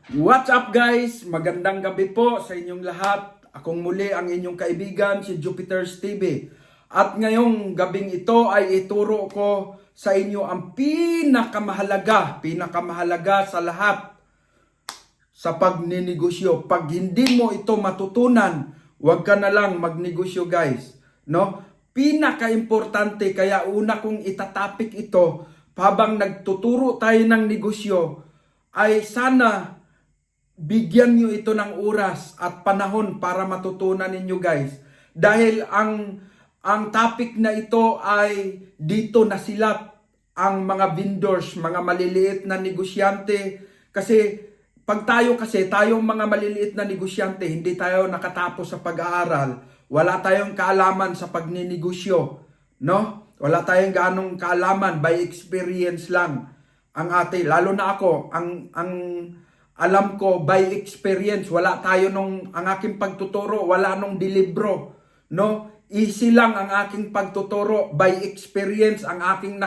What's up guys? Magandang gabi po sa inyong lahat. Akong muli ang inyong kaibigan, si Jupiter's TV. At ngayong gabing ito ay ituro ko sa inyo ang pinakamahalaga sa lahat sa pagninegosyo. Pag hindi mo ito matutunan, huwag ka na lang magnegosyo guys. No? Pinaka-importante, kaya una kong itatapik ito habang nagtuturo tayo ng negosyo, ay sana bigyan nyo ito ng oras at panahon para matutunan ninyo guys. Dahil ang topic na ito ay dito nasilat ang mga vendors, mga maliliit na negosyante. Kasi tayong mga maliliit na negosyante, hindi tayo nakatapos sa pag-aaral. Wala tayong kaalaman sa pagninegosyo. No? Wala tayong ganong kaalaman, by experience lang ang lalo na ako, ang alam ko by experience. Wala tayo ang aking pagtuturo, wala nung dilibro, no? Easy lang ang aking pagtuturo, by experience ang aking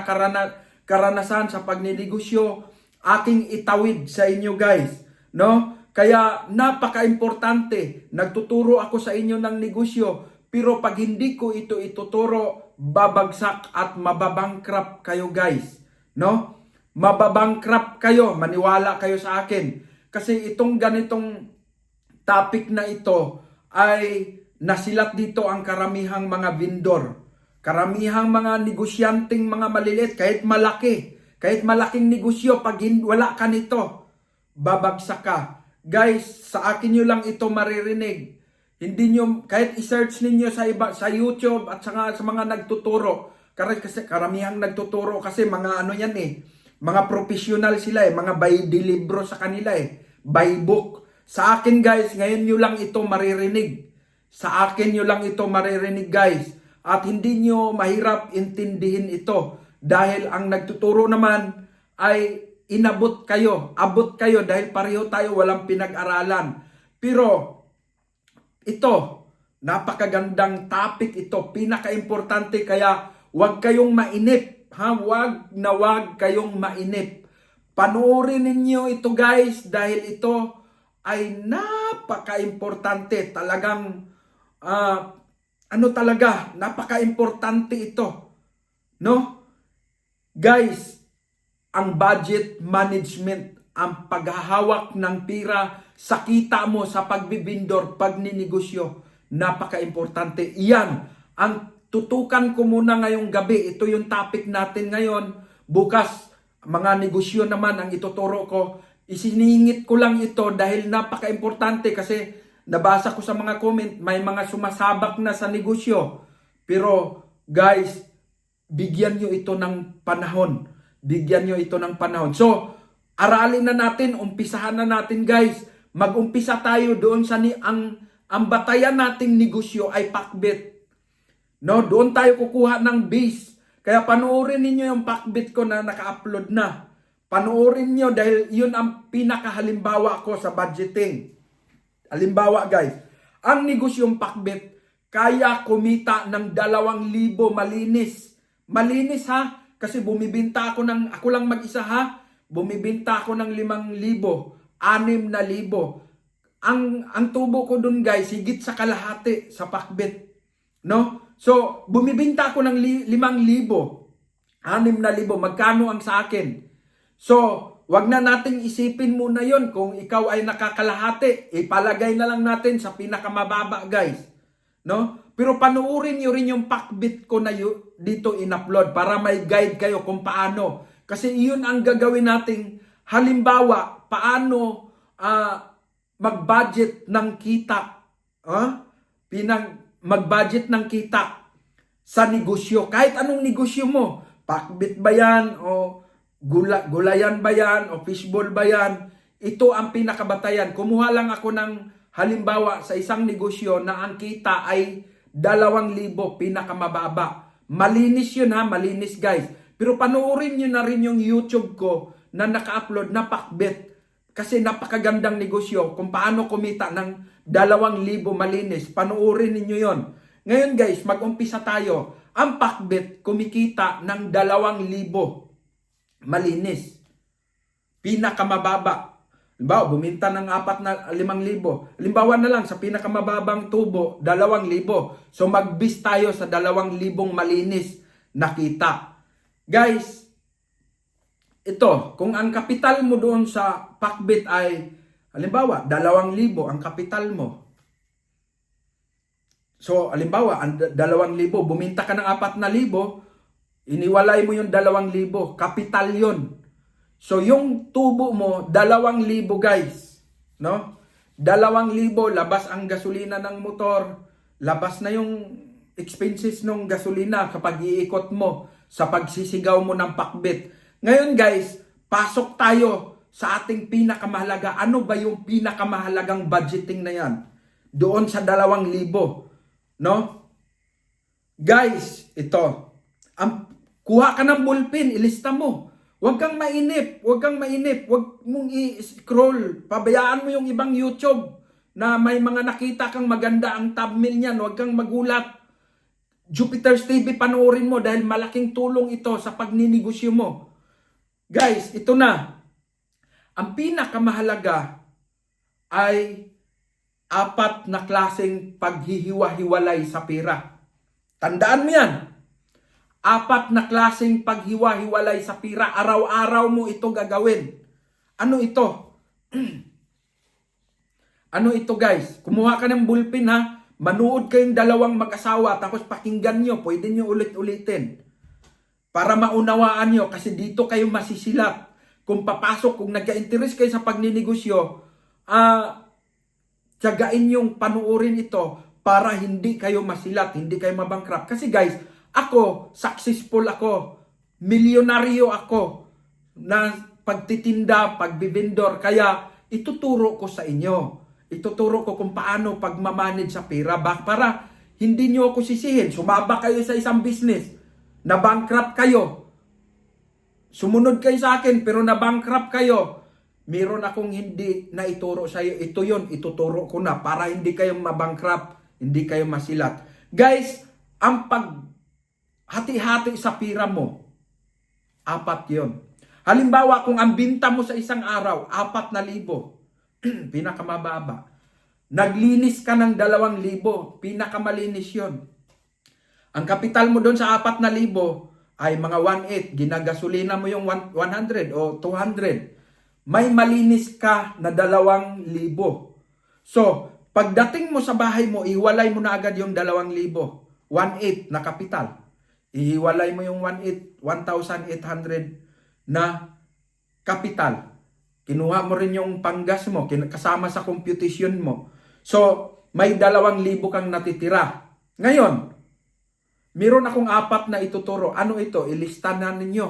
karanasan sa pagninegosyo, aking itawid sa inyo guys, no? Kaya napaka-importante, nagtuturo ako sa inyo ng negosyo, pero pag hindi ko ito ituturo, babagsak at mababangkrap kayo guys, no? Mababangkrap kayo, maniwala kayo sa akin. Kasi itong ganitong topic na ito ay nasilat dito ang karamihang mga vendor, karamihang mga negosyanteng mga maliliit, kahit malaking negosyo, pag wala ka nito, babagsak ka. Guys, sa akin nyo lang ito maririnig. Hindi nyo, kahit i-search ninyo sa YouTube at sa mga nagtuturo, kasi karamihang nagtuturo kasi mga ano yan mga professional sila mga by libro sa kanila by book. Sa akin guys, ngayon nyo lang ito maririnig. Sa akin nyo lang ito maririnig guys. At hindi nyo mahirap intindihin ito. Dahil ang nagtuturo naman ay abot kayo dahil pareho tayo walang pinag-aralan. Pero ito, napakagandang topic ito, pinaka-importante, kaya huwag kayong mainip. Wag kayong mainip. Panoorin ninyo ito guys dahil ito ay napaka-importante. Talagang napaka-importante ito. No? Guys, ang budget management, ang paghahawak ng pira sa kita mo sa pagbibindor, pagninegosyo, napaka-importante. Iyan ang tutukan ko muna ngayong gabi. Ito yung topic natin ngayon. Bukas, mga negosyo naman ang ituturo ko. Isiningit ko lang ito dahil napaka-importante kasi nabasa ko sa mga comment, may mga sumasabak na sa negosyo. Pero guys, bigyan nyo ito ng panahon. Bigyan nyo ito ng panahon. So, aralin na natin, umpisahan na natin guys. Mag-umpisa tayo doon sa ang batayan nating negosyo ay pakbet. No, doon tayo kukuha ng base. Kaya panoorin ninyo yung pakbit ko na naka-upload na. Panoorin nyo dahil yun ang pinakahalimbawa ko sa budgeting. Halimbawa guys, ang negosyong pakbit, kaya kumita ng 2,000 malinis. Malinis ha, kasi bumibinta ako ako lang mag-isa ha. Bumibinta ako ng 5,000, 6,000. Ang tubo ko dun guys, higit sa kalahati sa pakbit. No? So, bumibinta ako ng 5,000, 6,000. Magkano ang sa akin? So, wag na nating isipin muna yon kung ikaw ay nakakalahati. Ipalagay na lang natin sa pinakamababa, guys. No? Pero panuorin nyo rin yung pakbit ko na dito in-upload para may guide kayo kung paano. Kasi iyon ang gagawin nating halimbawa, paano mag-budget ng kita. Mag-budget ng kita sa negosyo. Kahit anong negosyo mo. Pakbit ba yan? O gulayan ba yan? O fishball ba yan? Ito ang pinakabatayan. Kumuha lang ako ng halimbawa sa isang negosyo na ang kita ay 2,000, pinakamababa. Malinis yun ha, malinis guys. Pero panoorin nyo na rin yung YouTube ko na naka-upload na pakbet. Kasi napakagandang negosyo kung paano kumita ng 2,000 malinis. Panoorin ninyo yon. Ngayon guys, mag-umpisa tayo. Ang pakbet kumikita ng 2,000 malinis. Pinakamababa. Halimbawa, buminta ng 5,000. Halimbawa na lang, sa pinakamababang tubo, 2,000. So magbis tayo sa 2,000 malinis na kita. Guys, ito, kung ang kapital mo doon sa Pakbit ay, halimbawa, 2,000 ang kapital mo. So, halimbawa, ang 2,000, buminta ka ng 4,000, iniwalay mo yung 2,000, kapital yun. So, yung tubo mo, 2,000 guys. No? 2,000, labas ang gasolina ng motor, labas na yung expenses ng gasolina kapag iikot mo sa pagsisigaw mo ng Pakbit. Ngayon guys, pasok tayo sa ating pinakamahalaga. Ano ba yung pinakamahalagang budgeting na yan? Doon sa 2,000. No? Guys, ito. Kuha ka ng ballpen, ilista mo. Huwag kang mainip, huwag mong i-scroll. Pabayaan mo yung ibang YouTube na may mga nakita kang maganda ang thumbnail niyan. Huwag kang magulat. Jupiter's TV panoorin mo dahil malaking tulong ito sa pagninegosyo mo. Guys, ito na. Ang pinakamahalaga ay 4 na klaseng paghihiwa-hiwalay sa pera. Tandaan mo yan. 4 na klaseng paghiwa-hiwalay sa pera. Araw-araw mo ito gagawin. Ano ito? Ano ito guys? Kumuha ka ng ballpen ha. Manood kayong 2 mag-asawa tapos pakinggan nyo. Pwede nyo ulit-ulitin. Para maunawaan nyo kasi dito kayo masisilat. Kung papasok, kung nagka-interest kayo sa pagninegosyo, tiyagain yung panuorin ito para hindi kayo masilat, hindi kayo mabankrupt. Kasi guys, ako, successful ako, milyonaryo ako na pagtitinda, pagbibindor. Kaya ituturo ko sa inyo. Ituturo ko kung paano pagmamanage sa pera para hindi nyo ako sisihin. Sumaba kayo sa isang business. Na-bankrupt kayo. Sumunod kayo sa akin pero na-bankrupt kayo. Meron akong hindi na ituro sa iyo. Ito yon, ituturo ko na para hindi kayo ma-bankrupt, hindi kayo masilat. Guys, ang paghati-hati sa pira mo, 4 yon. Halimbawa, kung ang binta mo sa isang araw, 4,000, pinakamababa. Naglinis ka ng 2,000, pinakamalinis yon. Ang kapital mo doon sa 4,000 ay mga 1,800. Ginagasolina mo yung 100 o 200. May malinis ka na 2,000. So, pagdating mo sa bahay mo, ihiwalay mo na agad yung 2,000. 1,800 na kapital. Ihiwalay mo yung 1,800 na kapital. Kinuha mo rin yung panggas mo, kasama sa computation mo. So, may 2,000 kang natitira. Ngayon, meron akong 4 na ituturo. Ano ito? Ilista na ninyo.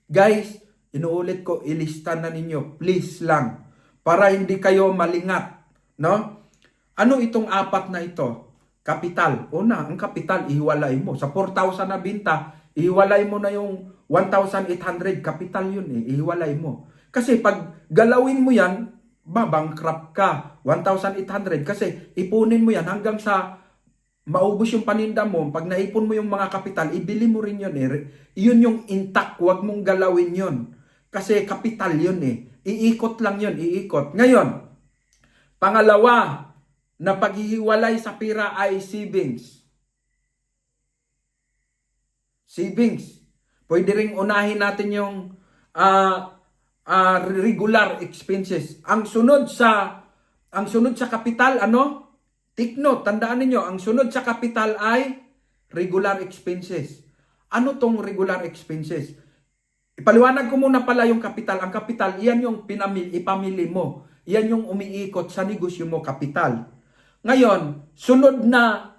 Guys, inuulit ko, ilista na ninyo. Please lang. Para hindi kayo malingat. No? Ano itong 4 na ito? Kapital. Una, ang kapital, ihiwalay mo. Sa 4,000 na binta, ihiwalay mo na yung 1,800. Kapital yun eh. Ihiwalay mo. Kasi pag galawin mo yan, babankrupt ka. 1,800. Kasi ipunin mo yan hanggang sa maubos yung paninda mo. Pag naipon mo yung mga kapital, ibili mo rin yun eh. Yun yung intact. Huwag mong galawin yun. Kasi kapital yun eh. Iikot lang yun. Iikot. Ngayon, pangalawa na paghihiwalay sa pera ay savings. Savings. Pwede ring unahin natin yung regular expenses. Ang sunod sa kapital, ano? Take note, tandaan niyo, ang sunod sa kapital ay regular expenses. Ano tong regular expenses? Ipaliwanag ko muna pala yung kapital. Ang kapital, iyan yung ipamili mo. Iyan yung umiikot sa negosyo mo, kapital. Ngayon, sunod na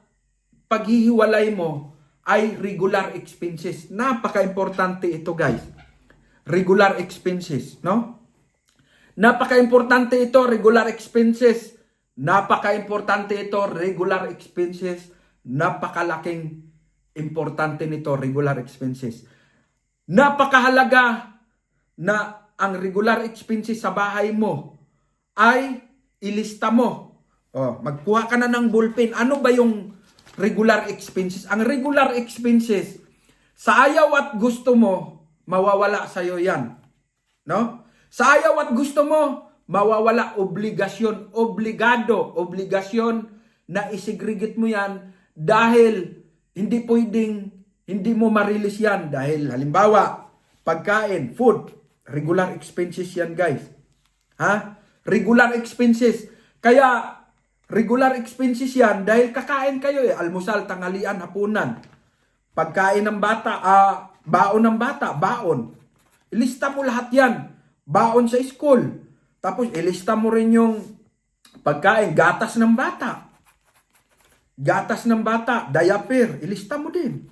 paghihiwalay mo ay regular expenses. Napaka-importante ito, guys. Regular expenses, no? Napaka-importante ito, regular expenses. Napaka-importante ito, regular expenses. Napakalaking importante nito, regular expenses. Napakahalaga na ang regular expenses sa bahay mo ay ilista mo. Magkuha ka na ng ballpen. Ano ba yung regular expenses? Ang regular expenses, sa ayaw at gusto mo, mawawala sa'yo yan. No? Sa ayaw at gusto mo, mawawala obligasyon, obligasyon na isegregate mo yan dahil hindi pwedeng hindi mo ma-release yan dahil halimbawa, pagkain, food, regular expenses yan guys. Ha? Regular expenses. Kaya regular expenses yan dahil kakain kayo almusal, tanghalian, hapunan. Pagkain ng bata, baon ng bata, baon. Ilista mo lahat yan. Baon sa school. Tapos ilista mo rin yung pagkain, gatas ng bata. Gatas ng bata, diaper, ilista mo din.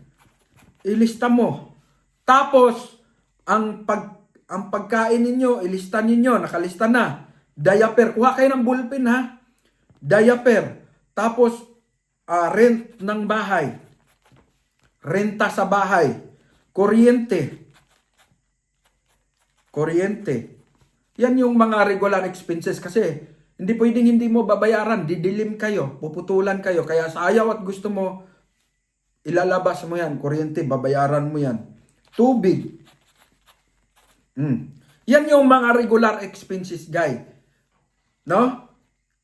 Ilista mo. Tapos, ang pagkain ninyo, ilista ninyo, nakalista na. Diaper, kuha kayo ng ballpen ha. Diaper. Tapos, rent ng bahay. Renta sa bahay. Kuryente. Yan yung mga regular expenses kasi hindi pwedeng hindi mo babayaran, didilim kayo, puputulan kayo. Kaya sa ayaw at gusto mo, ilalabas mo yan. Kuryente, babayaran mo yan. Tubig. Yan yung mga regular expenses, guys. No?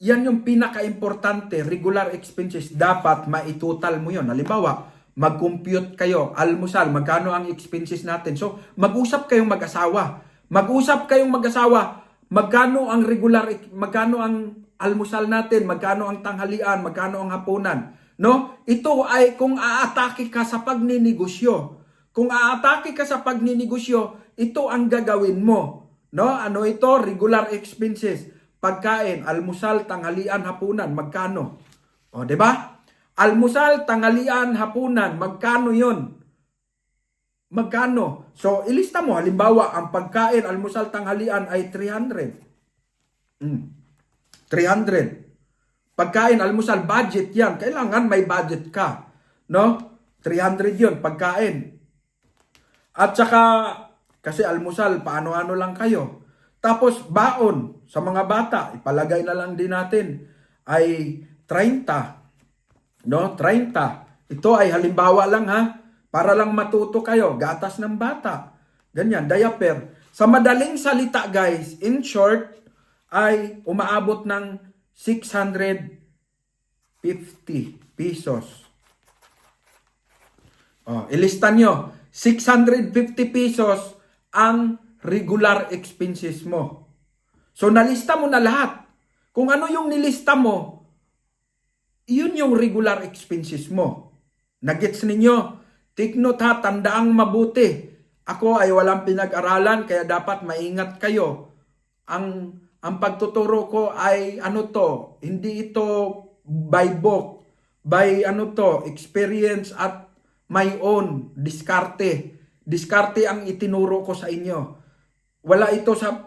Yan yung pinaka-importante, regular expenses. Dapat maitotal mo yun. Halimbawa, mag-compute kayo, almusal, magkano ang expenses natin. So, mag-usap kayong mag-asawa. Magkano ang regular, magkano ang almusal natin, magkano ang tanghalian, magkano ang hapunan. No? Ito ay kung aatake ka sa pagninegosyo. Kung aatake ka sa pagninegosyo, ito ang gagawin mo. No? Ano ito? Regular expenses. Pagkain, almusal, tanghalian, hapunan, magkano? O, 'di ba? Almusal, tanghalian, hapunan, magkano 'yon? Magkano? So, ilista mo. Halimbawa, ang pagkain, almusal, tanghalian ay 300. 300. Pagkain, almusal, budget yan. Kailangan may budget ka. No? 300 yun, pagkain. At saka, kasi almusal, paano-ano lang kayo. Tapos, baon sa mga bata, ipalagay na lang din natin, ay 30. No? 30. Ito ay halimbawa lang ha. Para lang matuto kayo, gatas ng bata. Ganyan, diaper. Sa madaling salita guys, in short, ay umaabot ng 650 pesos. Ilista nyo, 650 pesos ang regular expenses mo. So, nalista mo na lahat. Kung ano yung nilista mo, yun yung regular expenses mo. Nagets ninyo? Take note ha, tandaang mabuti. Ako ay walang pinag-aralan kaya dapat maingat kayo. Ang pagtuturo ko ay hindi ito by book, by experience at my own, diskarte. Diskarte ang itinuro ko sa inyo. Wala ito sa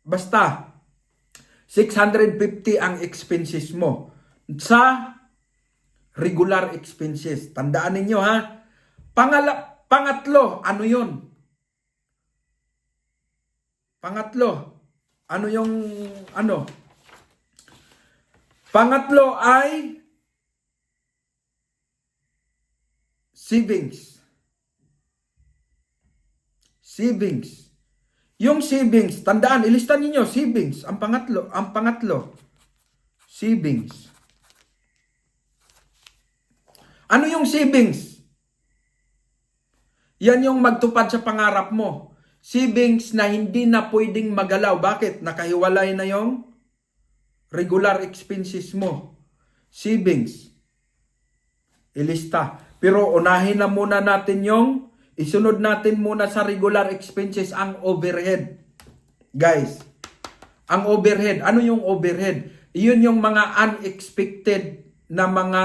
basta 650 ang expenses mo sa regular expenses. Tandaan ninyo ha. Pangatlo, ano yun? Pangatlo ay savings. Yung savings, tandaan, ilista ninyo, savings, ang pangatlo, savings. Ano yung savings? Yan yung magtupad sa pangarap mo. Savings na hindi na pwedeng magalaw. Bakit? Nakahiwalay na yung regular expenses mo. Savings. Ilista. Pero unahin na muna natin isunod natin muna sa regular expenses ang overhead. Guys, ang overhead. Ano yung overhead? Iyon yung mga unexpected na mga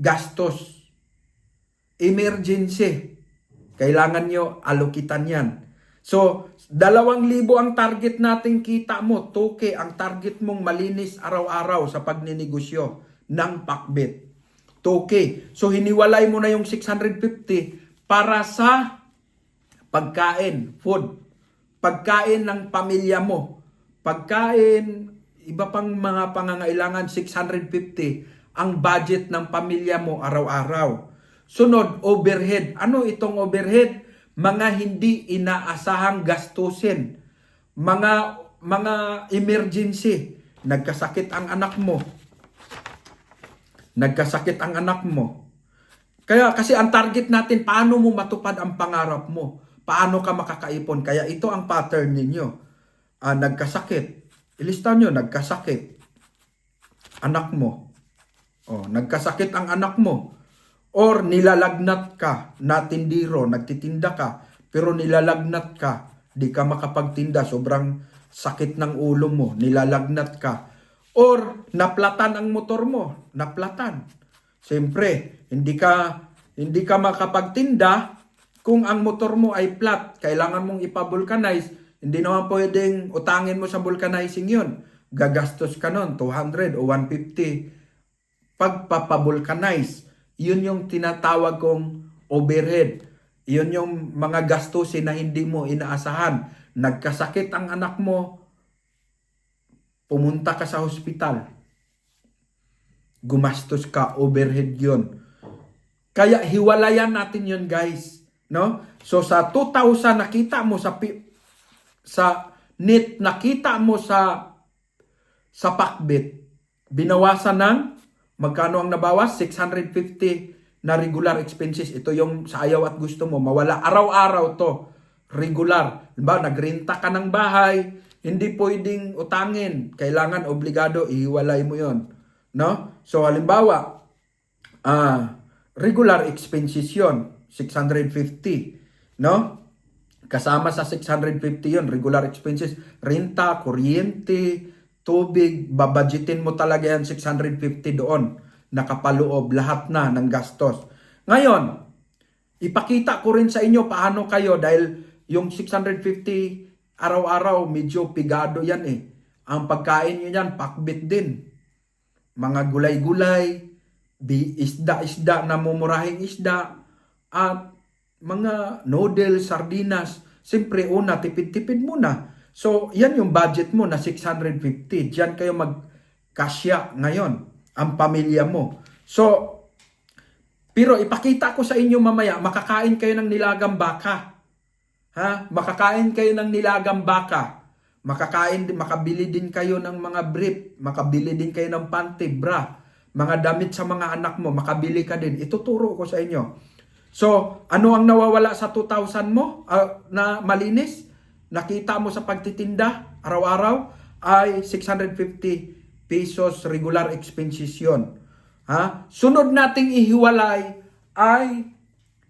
gastos. Emergency. Kailangan nyo alokitan yan. So, 2,000 ang target nating kita mo. 2K ang target mong malinis araw-araw sa pagninegosyo ng pakbet. 2K. So, hiniwalay mo na yung 650 para sa pagkain, food. Pagkain ng pamilya mo. Pagkain, iba pang mga pangangailangan, 650 ang budget ng pamilya mo araw-araw. Sunod, overhead. Ano itong overhead? Mga hindi inaasahang gastusin. mga emergency, nagkasakit ang anak mo. Kaya kasi ang target natin, paano mo matupad ang pangarap mo? Paano ka makakaipon? Kaya ito ang pattern ninyo. Nagkasakit. Ilista nyo, nagkasakit. Anak mo. Nagkasakit ang anak mo. Or nilalagnat ka, natindiro, nagtitinda ka, pero nilalagnat ka, di ka makapagtinda, sobrang sakit ng ulo mo, nilalagnat ka. Or naplatan ang motor mo, naplatan. Siyempre, hindi ka makapagtinda kung ang motor mo ay flat. Kailangan mong ipa-vulcanize. Hindi naman pwedeng utangin mo sa vulcanizing yun. Gagastos ka nun, 200 o 150. Pagpapavulcanize, yun yung tinatawag kong overhead. Yun yung mga gastusin na hindi mo inaasahan. Nagkasakit ang anak mo, pumunta ka sa hospital. Gumastos ka, overhead yun. Kaya hiwalayan natin yun, guys. No? So sa 2,000 nakita mo sa net, nakita mo sa Pakbit, binawasan ng magkano ang nabawas? 650 na regular expenses. Ito yung sa ayaw at gusto mo, mawala. Araw-araw to, regular. Diba? Nagrenta ka ng bahay, hindi pwedeng utangin. Kailangan, obligado, ihiwalay mo yon. No? So, halimbawa, regular expenses yon, 650. No? Kasama sa 650 yon, regular expenses, renta, kuryente, tubig, babudgetin mo talaga yan 650 doon. Nakapaloob, lahat na ng gastos. Ngayon, ipakita ko rin sa inyo paano kayo, dahil yung 650 araw-araw, medyo pigado yan eh. Ang pagkain nyo yan, pakbit din. Mga gulay-gulay, isda-isda na mumurahing isda, at mga noodles, sardinas. Siyempre, una, tipid-tipid muna. So, yan yung budget mo na 650. Diyan kayo magkasya ngayon, ang pamilya mo. So, pero ipakita ko sa inyo mamaya, makakain kayo ng nilagang baka. Makakain kayo ng nilagang baka. Makabili din kayo ng mga brief, makabili din kayo ng panty, bra, mga damit sa mga anak mo, makabili ka din. Ituturo ko sa inyo. So, ano ang nawawala sa 2,000 mo na malinis? Nakita mo sa pagtitinda araw-araw ay 650 pesos regular expenses yun. Sunod nating ihiwalay ay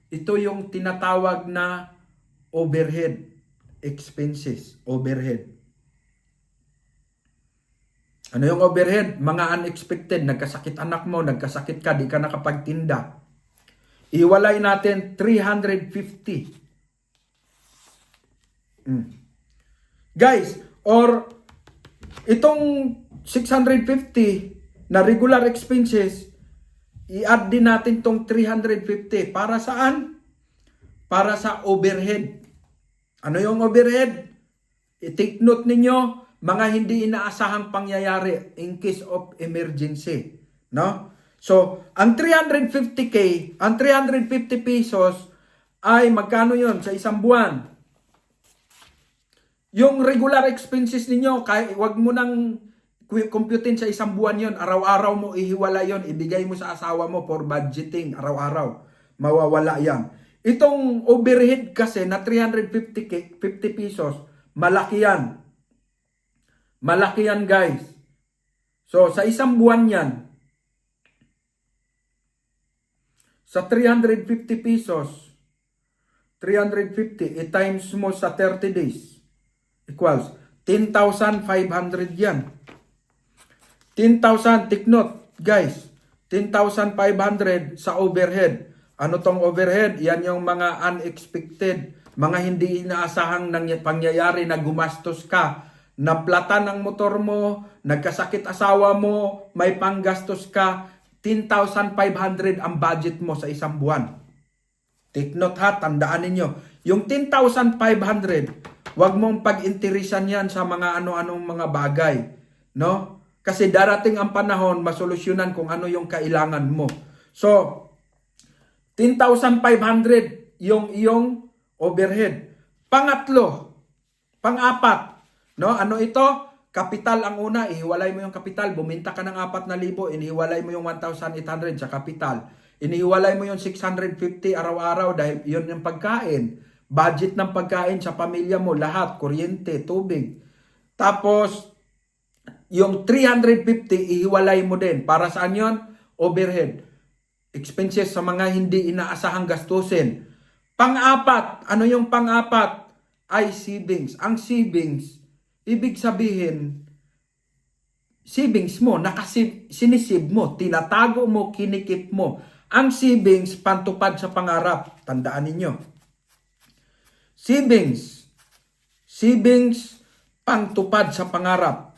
ito yung tinatawag na overhead expenses. Overhead. Ano yung overhead? Mga unexpected. Nagkasakit anak mo, nagkasakit ka, di ka nakapagtinda. Ihiwalay natin 350. Guys, or itong 650 na regular expenses, i-add din natin tong 350. Para saan? Para sa overhead. Ano yung overhead? I-take note ninyo, mga hindi inaasahang pangyayari in case of emergency. No? So, ang 350k, ang 350 pesos ay magkano yon sa isang buwan? Yung regular expenses ninyo, wag mo nang computein sa isang buwan yon. Araw-araw mo ihiwala yon, ibigay mo sa asawa mo for budgeting araw-araw. Mawawala yan. Itong overhead kasi na 350 pesos, malaki yan. Malaki yan, guys. So, sa isang buwan yan, sa 350 pesos, 350, i-times mo sa 30 days, equals 10,500 yan. 10,000, take note, guys. 10,500 sa overhead. Ano tong overhead? Yan yung mga unexpected, mga hindi inaasahang pangyayari na gumastos ka. Naplatan ang motor mo, nagkasakit asawa mo, may panggastos ka. 10,500 ang budget mo sa isang buwan. Take note ha, tandaan ninyo. Yung 10,500, wag mong pag-interesan yan sa mga ano-anong mga bagay. No? Kasi darating ang panahon, masolusyonan kung ano yung kailangan mo. So, 10,500 yung iyong overhead. Pangatlo, pang-apat, No? Ano ito? Kapital ang una, ihiwalay mo yung kapital, buminta ka ng 4,000, inihiwalay mo yung 1,800 sa kapital. Inihiwalay mo yung 650 araw-araw dahil yun yung pagkain. Budget ng pagkain sa pamilya mo, lahat, kuryente, tubig. Tapos, yung 350, ihiwalay mo din. Para saan yun? Overhead. Expenses sa mga hindi inaasahang gastusin. Pang-apat, ano yung pang-apat? Ay savings. Ang savings, ibig sabihin, savings mo, sinisave mo, tinatago mo, kinikip mo. Ang savings, pantupad sa pangarap. Tandaan ninyo. Savings, pangtupad sa pangarap.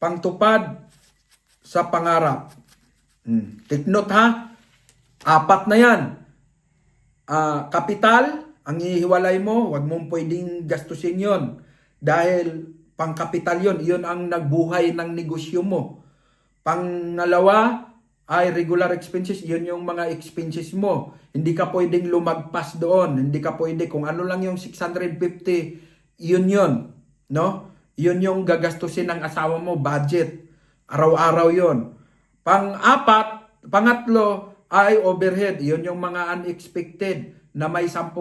Pangtupad sa pangarap. Take note ha. 4 na yan. Kapital, ang ihiwalay mo, wag mong pwedeng gastusin yon. Dahil pangkapital yon, iyon ang nagbuhay ng negosyo mo. Pangalawa ay regular expenses, yun yung mga expenses mo. Hindi ka pwedeng lumagpas doon. Hindi ka pwede, kung ano lang yung 650, yun. No? Yun yung gagastusin ng asawa mo, budget. Araw-araw yon. Pangatlo ay overhead. Yun yung mga unexpected na may 10,000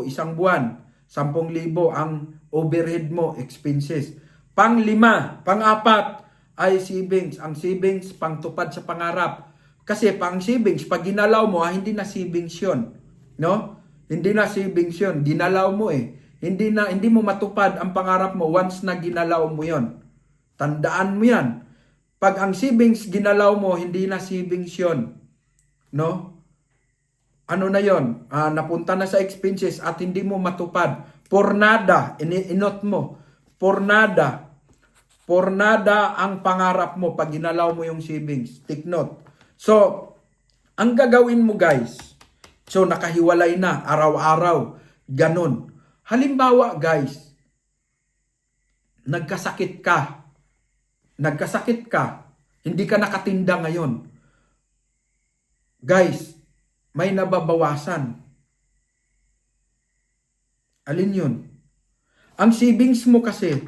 isang buwan. 10,000 ang overhead mo, expenses. Pang-apat ay savings. Ang savings, pangtupad sa pangarap. Kasi pang savings, pag ginalaw mo, hindi na savings yun. No? Hindi na savings yun. Ginalaw mo eh. Hindi mo matupad ang pangarap mo once na ginalaw mo yon. Tandaan mo yan. Pag ang savings ginalaw mo, hindi na savings yon. No? Ano na yon? Napunta na sa expenses at hindi mo matupad. Por nada, inot mo. Por nada ang pangarap mo pag ginalaw mo yung savings. Take note. So, ang gagawin mo guys, so nakahiwalay na, araw-araw, ganun. Halimbawa guys, nagkasakit ka, hindi ka nakatinda ngayon. Guys, may nababawasan. Alin yun? Ang savings mo kasi,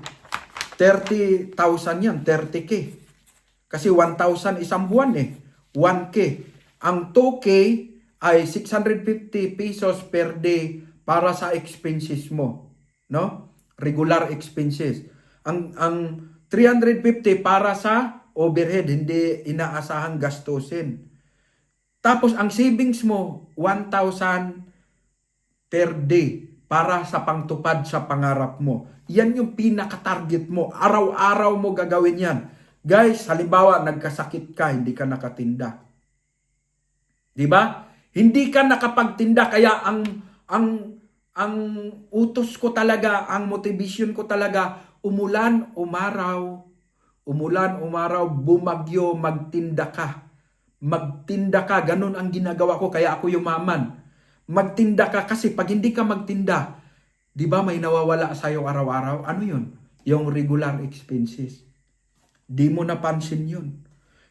30,000 yan, 30K. Kasi 1,000 isang buwan eh, 1K. Ang 2K ay 650 pesos per day para sa expenses mo, no? Regular expenses. Ang 350 para sa overhead, hindi inaasahang gastusin. Tapos ang savings mo 1,000 per day para sa pangtupad sa pangarap mo. Yan yung pinaka-target mo. Araw-araw mo gagawin yan. Guys, halimbawa nagkasakit ka, hindi ka nakatinda. 'Di ba? Hindi ka nakapagtinda kaya ang utos ko talaga, ang motivation ko talaga, umulan, umaraw, bumagyo, magtinda ka. Magtinda ka, ganun ang ginagawa ko, kaya ako yumaman. Magtinda ka kasi pag hindi ka magtinda, 'di ba may nawawala sa iyo araw-araw? Ano 'yun? Yung regular expenses. Di mo napansin 'yun.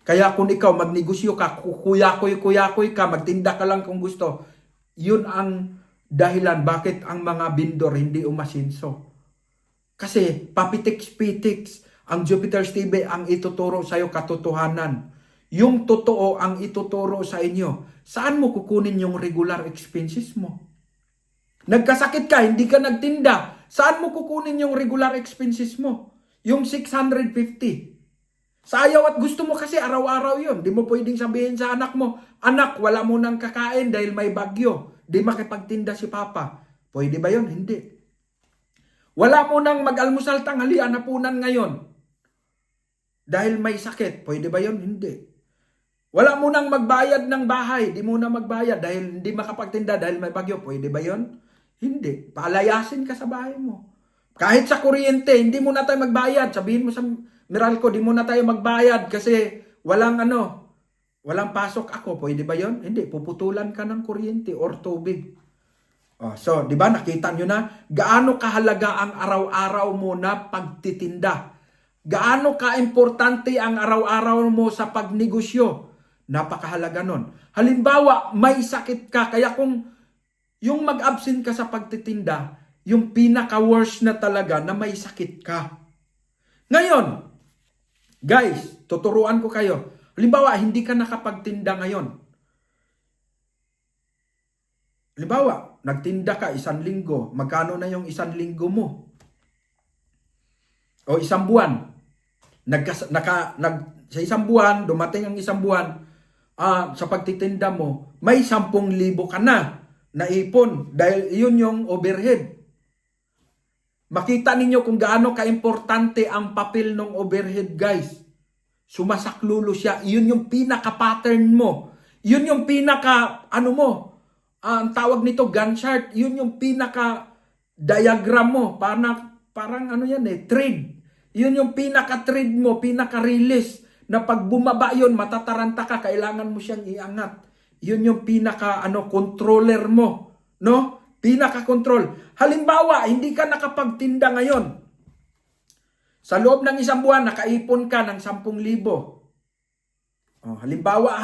Kaya kung ikaw magnegosyo ka, kuyakoy ka, magtinda ka lang kung gusto, yun ang dahilan bakit ang mga vendor hindi umasinso. Kasi papitiks-pitiks, ang Jupiter's TV ang ituturo sa iyo katotohanan. Yung totoo ang ituturo sa inyo. Saan mo kukunin yung regular expenses mo? Nagkasakit ka, hindi ka nagtinda. Saan mo kukunin yung regular expenses mo? Yung 650. Sayaw at gusto mo kasi araw-araw yun. Di mo pwedeng sabihin sa anak mo, anak, wala mo nang kakain dahil may bagyo. Di makipagtinda si Papa. Pwede ba yun? Hindi. Wala mo nang mag-almusal tanghalian hapunan ngayon dahil may sakit. Pwede ba yun? Hindi. Wala mo nang magbayad ng bahay. Di mo na magbayad dahil hindi makapagtinda dahil may bagyo. Pwede ba yun? Hindi. Palayasin ka sa bahay mo. Kahit sa kuryente, hindi mo na tayo magbayad. Sabihin mo sa Meralco, di mo na tayo magbayad kasi walang pasok ako. Pwede ba yon? Hindi, puputulan ka ng kuryente or tubig. So, di ba nakita nyo na gaano kahalaga ang araw-araw mo na pagtitinda? Gaano ka-importante ang araw-araw mo sa pagnegosyo? Napakahalaga nun. Halimbawa, may sakit ka, kaya kung yung mag-absent ka sa pagtitinda, yung pinaka-worst na talaga na may sakit ka. Ngayon, guys, tuturuan ko kayo. Halimbawa, hindi ka nakapagtinda ngayon. Halimbawa, nagtinda ka 1 linggo. Magkano na yung 1 linggo mo? O 1 buwan. Sa 1 buwan, dumating ang 1 buwan, sa pagtitinda mo, may 10,000 ka na naipon dahil yun yung overhead. Makita ninyo kung gaano ka-importante ang papel ng overhead, guys. Sumasaklulo siya. Yun yung pinaka-pattern mo. Yun yung ang tawag nito, Gantt chart. Yun yung pinaka-diagram mo. Parang trade. Yun yung pinaka-trade mo, pinaka-release. Na pag bumaba yun, matataranta ka, kailangan mo siyang iangat. Yun yung controller mo. No? Pinaka-control. Halimbawa, hindi ka nakapagtinda ngayon. Sa loob ng 1 buwan, nakaipon ka ng 10,000. Halimbawa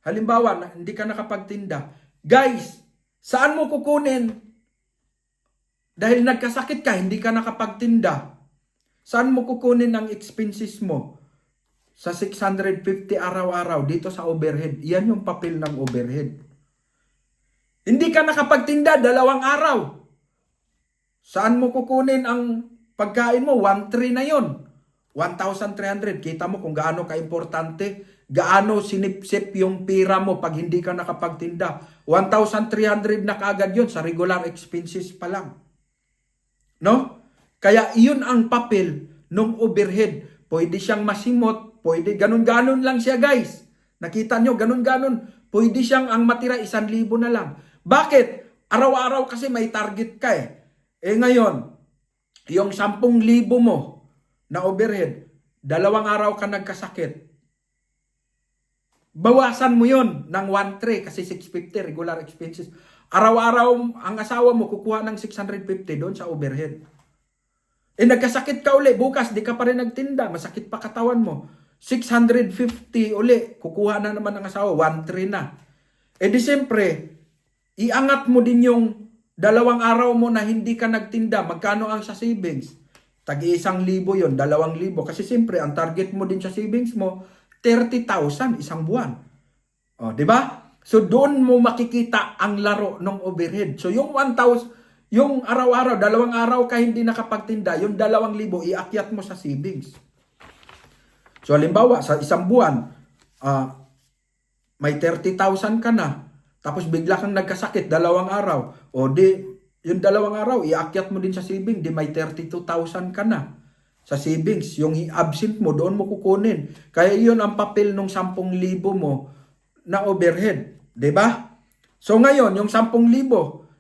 halimbawa, hindi ka nakapagtinda. Guys, saan mo kukunin? Dahil nagkasakit ka, hindi ka nakapagtinda. Saan mo kukunin ang expenses mo? Sa 650 araw-araw dito sa overhead. Yan yung papel ng overhead. Hindi ka nakapagtinda 2 araw. Saan mo kukunin ang pagkain mo? 1,300 na yon. 1,300. Kita mo kung gaano ka-importante, gaano sinipsip yung pira mo pag hindi ka nakapagtinda. 1,300 na kaagad yun sa regular expenses pa lang. No? Kaya iyon ang papel ng overhead. Pwede siyang masimot, pwede ganun-ganon lang siya, guys. Nakita nyo, ganun-ganon. Pwede siyang ang matira 1,000 na lang. Bakit? Araw-araw kasi may target ka eh. Ngayon, yung 10,000 mo na overhead, 2 araw ka nagkasakit. Bawasan mo yon ng 1,300 kasi 650 regular expenses. Araw-araw ang asawa mo kukuha ng 650 doon sa overhead. Nagkasakit ka uli, bukas di ka pa rin nagtinda, masakit pa katawan mo. 650 uli, kukuha na naman ang asawa, 1,300 na. Di siyempre, iangat mo din yung 2 araw mo na hindi ka nagtinda, magkano ang sa savings? Tagi 1,000 yun, 2,000. Kasi siyempre, ang target mo din sa savings mo, 30,000 1 buwan. Di ba? So doon mo makikita ang laro ng overhead. So yung 1,000, yung araw-araw, 2 araw ka hindi nakapagtinda, yung 2,000 iakyat mo sa savings. So halimbawa, sa 1 buwan, may 30,000 ka na, tapos bigla kang nagkasakit 2 araw, yung 2 araw, iakyat mo din sa savings, di may 32,000 ka na sa savings. Yung absent mo, doon mo kukunin. Kaya yun ang papel ng 10,000 mo na overhead. Diba? So ngayon, yung 10,000,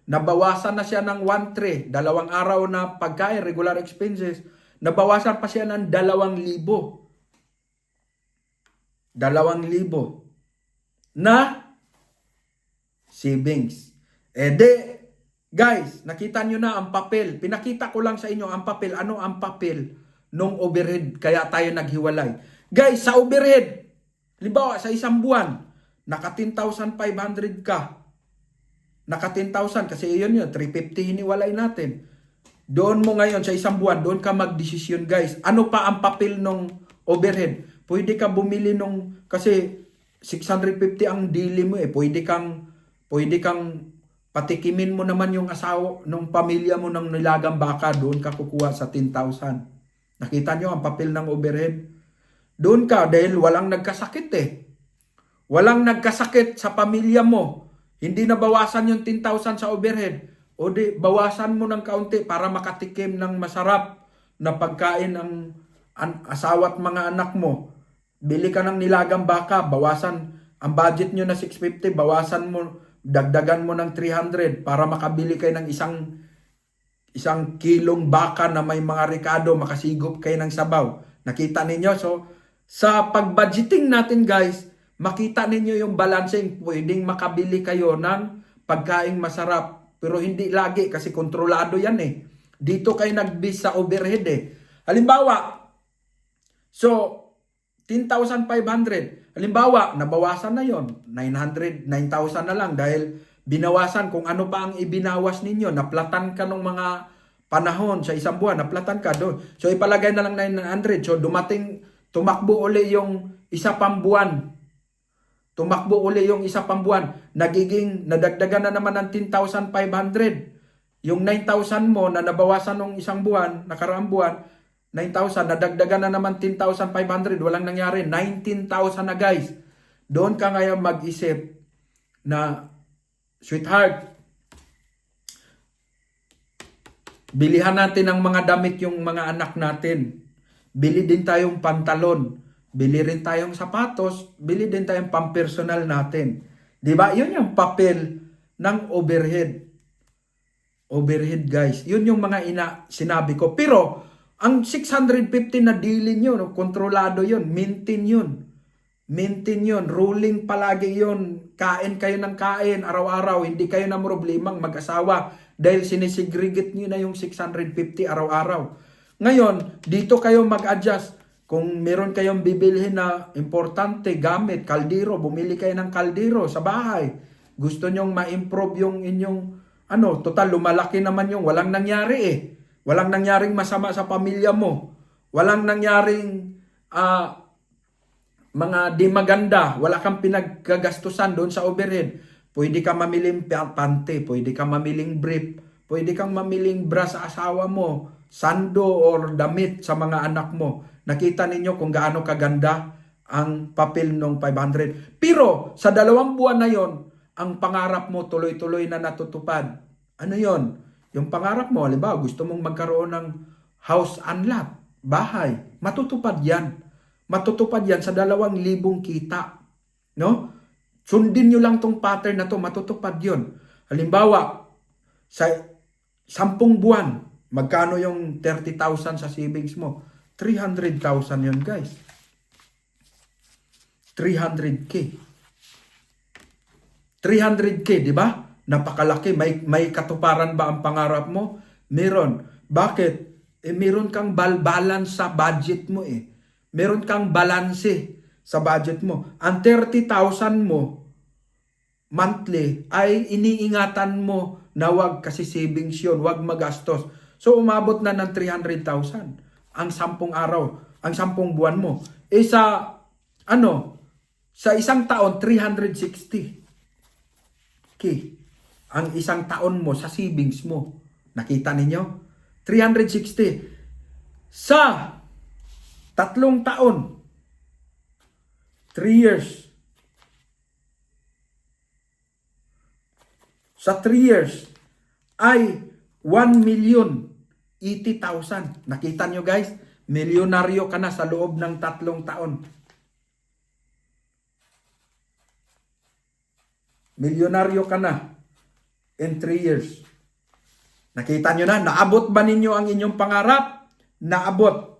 nabawasan na siya ng 1,300. 2 araw na pagkain, regular expenses, nabawasan pa siya ng 2,000. 2,000 na savings. Guys, nakita nyo na ang papel. Pinakita ko lang sa inyo ang papel. Ano ang papel nung overhead? Kaya tayo naghiwalay. Guys, sa overhead, halimbawa sa 1 buwan, naka 10,500 ka. Naka 10,000 kasi yun, 350 hiniwalay natin. Doon mo ngayon sa 1 buwan, doon ka magdesisyon, guys. Ano pa ang papel nung overhead? Pwede ka bumili kasi 650 ang dili mo eh. Pwede kang patikimin mo naman yung asawa ng pamilya mo ng nilagang baka, doon ka kukuha sa 10,000. Nakita nyo ang papel ng overhead? Doon ka dahil walang nagkasakit eh. Walang nagkasakit sa pamilya mo. Hindi nabawasan yung 10,000 sa overhead. Bawasan mo ng kaunti para makatikim ng masarap na pagkain ang asawa at mga anak mo. Bili ka ng nilagang baka, bawasan ang budget nyo na 650, bawasan mo, dagdagan mo ng 300 para makabili kayo ng isang kilong baka na may mga rekado, makasigop kayo ng sabaw. Nakita ninyo? So, sa pag-budgeting natin, guys, makita ninyo yung balancing. Pwedeng makabili kayo ng pagkaing masarap. Pero hindi lagi kasi kontrolado yan eh. Dito kayo nag-base sa overhead eh. Halimbawa, so, 10,500. Halimbawa, nabawasan na yon 9,000 na lang dahil binawasan kung ano pa ang ibinawas ninyo. Naplatan ka ng mga panahon sa isang buwan, naplatan ka doon. So ipalagay na lang 900. So tumakbo uli yung isa pang buwan. Tumakbo uli yung isa pang buwan. Nadagdagan na naman ng 10,500. Yung 9,000 mo na nabawasan ng isang buwan, nakaraang buwan, 9,000, nadagdagan na naman 10,500. Walang nangyari. 19,000 na guys. Doon ka ngayon mag-isip na, sweetheart, bilihan natin ng mga damit yung mga anak natin. Bili din tayong pantalon. Bili rin tayong sapatos. Bili din tayong pampersonal natin. Diba? Yun yung papel ng overhead. Overhead guys. Yun yung mga sinabi ko. Pero, ang 650 na dealing yun, kontrolado yun, maintain yun. Maintain yun, ruling palagi yun. Kain kayo ng kain, araw-araw. Hindi kayo na problemang mag-asawa dahil sinisegregate nyo na yung 650 araw-araw. Ngayon, dito kayo mag-adjust. Kung meron kayong bibilhin na importante, gamit, kaldero, bumili kayo ng kaldero sa bahay. Gusto nyong ma-improve yung inyong, total lumalaki naman yung walang nangyari eh. Walang nangyaring masama sa pamilya mo. Walang nangyaring mga di maganda. Wala kang pinagkagastusan doon sa overhead. Pwede ka mamiling pante, pwede ka mamiling brief, pwede kang mamiling bra sa asawa mo, sando or damit sa mga anak mo. Nakita ninyo kung gaano kaganda ang papel ng 500. Pero sa 2 buwan na yon, ang pangarap mo tuloy-tuloy na natutupad. Ano yon? Yung pangarap mo, halimbawa, gusto mong magkaroon ng house and lot, bahay, matutupad yan. Matutupad yan sa 2,000 kita. No? Sundin nyo lang tong pattern na to, matutupad yun. Halimbawa, sa 10 buwan, magkano yung 30,000 sa savings mo? 300,000 yun guys. 300K. 300K, di ba? Napakalaki. May katuparan ba ang pangarap mo? Meron. Bakit? Meron kang balance sa budget mo eh. Meron kang balanse sa budget mo. Ang 30,000 mo monthly ay iniingatan mo na wag kasi savings yun, wag magastos. So umabot na ng 300,000 ang 10 araw, ang 10 buwan mo. Sa isang taon 360K ang isang taon mo sa savings mo. Nakita ninyo? 360 sa 3 taon. 3 years. Sa 3 years ay 1,080,000. Nakita nyo guys? Milyonaryo ka na sa loob ng 3 taon. Milyonaryo ka na in 3 years. Nakita nyo na? Naabot ba ninyo ang inyong pangarap? Naabot.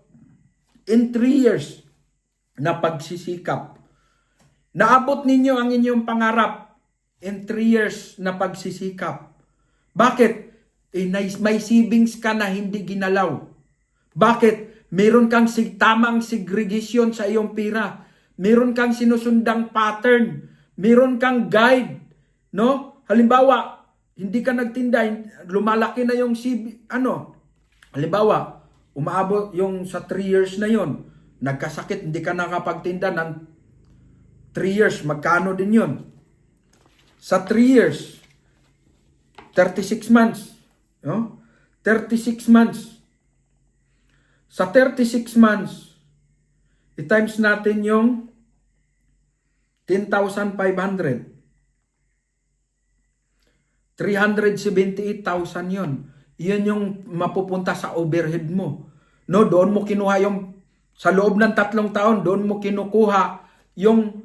In 3 years na pagsisikap. Naabot ninyo ang inyong pangarap in 3 years na pagsisikap. Bakit? May savings ka na hindi ginalaw. Bakit? Meron kang tamang segregation sa iyong pera. Meron kang sinusundang pattern. Meron kang guide. No? Halimbawa, hindi ka nagtinda, lumalaki na yung halimbawa, umaabot yung sa 3 years na yon, nagkasakit, hindi ka nakapagtinda ng 3 years, magkano din yon? Sa 3 years, 36 months. No? 36 months. Sa 36 months, i-times natin yung 10,500. 378,000 yun. Iyon yung mapupunta sa overhead mo. No, doon mo kinuha yung, sa loob ng 3 taon, doon mo kinukuha yung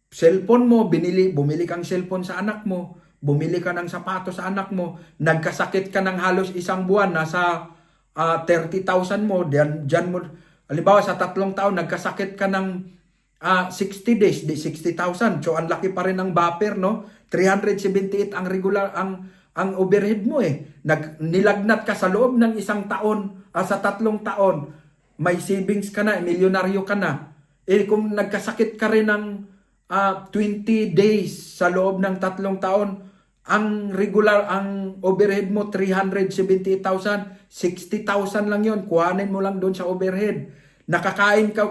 cellphone mo, bumili kang cellphone sa anak mo, bumili ka ng sapatos sa anak mo, nagkasakit ka ng halos 1 buwan, nasa 30,000 mo, dyan mo, halimbawa sa 3 taon, nagkasakit ka ng 60 days, 60,000. So, ang laki pa rin ng buffer, no? 378 ang regular, ang overhead mo eh. Nilagnat ka sa loob ng 1 taon, sa 3 taon, may savings ka na, milyonaryo ka na. Kung nagkasakit ka rin ng 20 days sa loob ng 3 taon, Ang regular, ang overhead mo 378,000, 60,000 lang yon. Kuhanin mo lang doon sa overhead.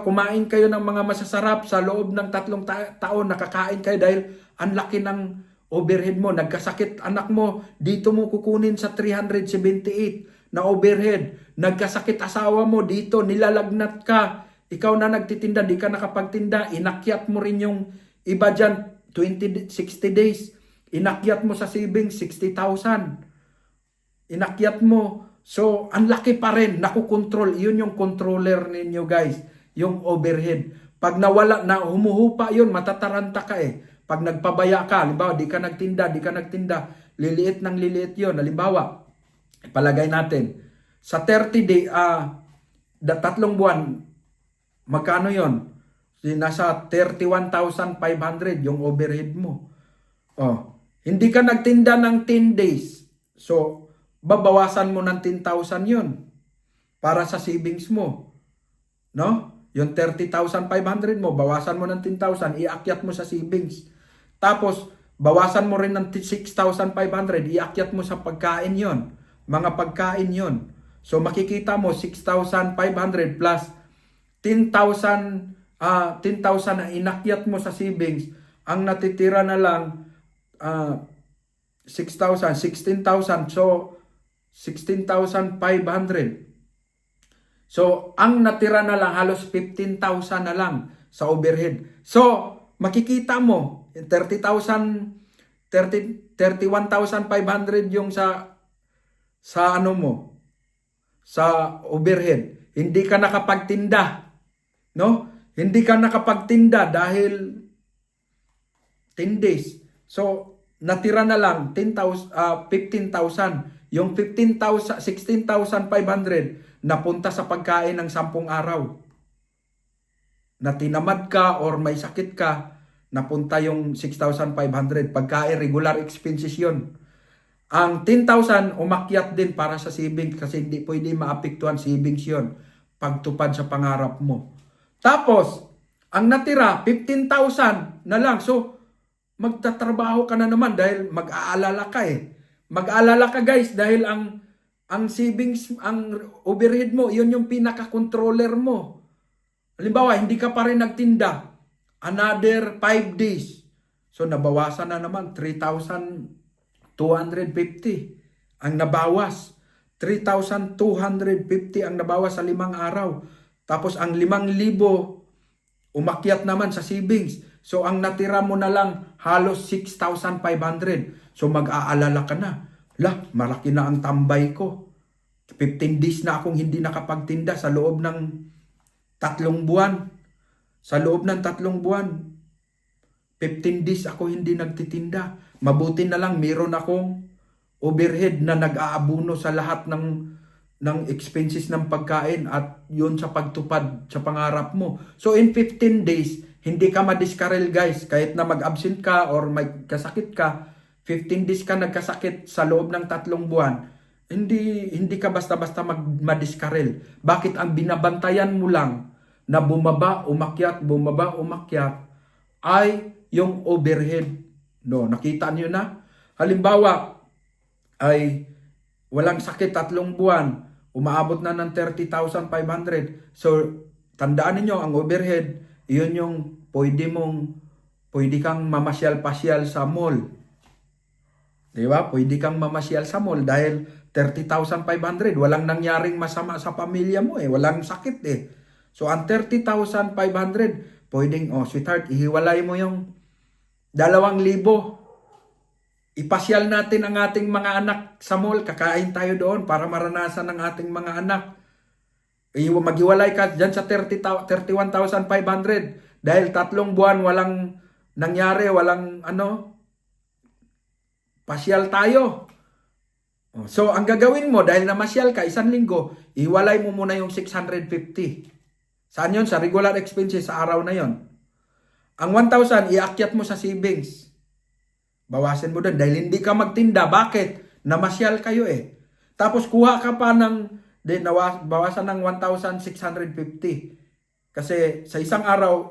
Kumain kayo ng mga masasarap sa loob ng 3 taon, nakakain kayo dahil ang laki ng overhead mo. Nagkasakit anak mo, dito mo kukunin sa 378 na overhead. Nagkasakit asawa mo, dito nilalagnat ka. Ikaw na nagtitinda, di ka nakapagtinda, inakyat mo rin yung iba dyan, 60 days. Inakyat mo sa savings, 60,000. Inakyat mo. So, ang laki pa rin, nakukontrol. Yun yung controller ninyo, guys. Yung overhead. Pag nawala, na humuhupa yun, matataranta ka eh. Pag nagpabaya ka, halimbawa, di ka nagtinda, liliit ng liliit yun. Halimbawa, ipalagay natin, sa 30 day, 3 buwan, magkano yun? Nasa 31,500 yung overhead mo. Hindi ka nagtinda ng 10 days. So, babawasan mo ng 10,000 yun para sa savings mo. No? Yung 30,500 mo, bawasan mo ng 10,000, iakyat mo sa savings. Tapos, bawasan mo rin ng 6,500, iakyat mo sa pagkain yon. Mga pagkain yon. So, makikita mo, 6,500 plus 10,000 na inakyat mo sa savings, ang natitira na lang 6,000, 16,000. So, 16,500. So, ang natira na lang, halos 15,000 na lang sa overhead. So, makikita mo, 31,500 yung sa ano mo, sa overhead. Hindi ka nakapagtinda. No? Hindi ka nakapagtinda dahil 10 days. So, natira na lang 15,000. Yung 15,000, 16,500 napunta sa pagkain ng 10 araw. Na tinamad ka or may sakit ka, napunta yung 6,500. Pagkain, regular expenses yun. Ang 10,000 umakyat din para sa savings kasi hindi pwede maapektuhan savings yun pagtupad sa pangarap mo. Tapos, ang natira, 15,000 na lang. So, magtatrabaho ka na naman dahil mag-aalala ka eh. Mag-aalala ka guys dahil ang savings, ang overhead mo, yun yung pinaka-controller mo. Halimbawa, hindi ka pa rin nagtinda. Another 5 days. So, nabawasan na naman 3,250 ang nabawas. 3,250 ang nabawas sa 5 araw. Tapos, ang 5,000 umakyat naman sa savings. So, ang natira mo na lang halos 6,500. So, mag-aalala ka na. Malaki na ang tambay ko. 15 days na akong hindi nakapagtinda sa loob ng 3 buwan. Sa loob ng 3 buwan, 15 days ako hindi nagtitinda. Mabuti na lang meron akong overhead na nag-aabuno sa lahat ng expenses ng pagkain at yun sa pagtupad sa pangarap mo. So, in 15 days, hindi ka madiskarel guys. Kahit na mag-absent ka or may kasakit ka, 15 days ka nagkasakit sa loob ng 3 buwan, hindi ka basta-basta madiskarel. Bakit? Ang binabantayan mo lang na bumaba, umakyat, ay yung overhead. No, nakita niyo na? Halimbawa, ay walang sakit 3 buwan, umaabot na ng 30,500. So, tandaan niyo ang overhead, iyon yung pwede kang mamasyal-pasyal sa mall. Diba? Pwede kang mamasyal sa mall dahil 30,500. Walang nangyaring masama sa pamilya mo eh. Walang sakit eh. So, ang 30,500, pwedeng, sweetheart, ihiwalay mo yung 2,000. Ipasyal natin ang ating mga anak sa mall. Kakain tayo doon para maranasan ng ating mga anak. Maghiwalay ka dyan sa 31,500. Dahil 3 buwan walang nangyari, walang pasyal tayo. So, ang gagawin mo, dahil namasyal ka, 1 linggo, iwalay mo muna yung 650. Saan yun? Sa regular expenses sa araw na yon. Ang 1,000, iakyat mo sa savings. Bawasin mo doon dahil hindi ka magtinda. Bakit? Namasyal kayo eh. Tapos kuha ka pa bawasan ng 1,650. Kasi sa isang araw,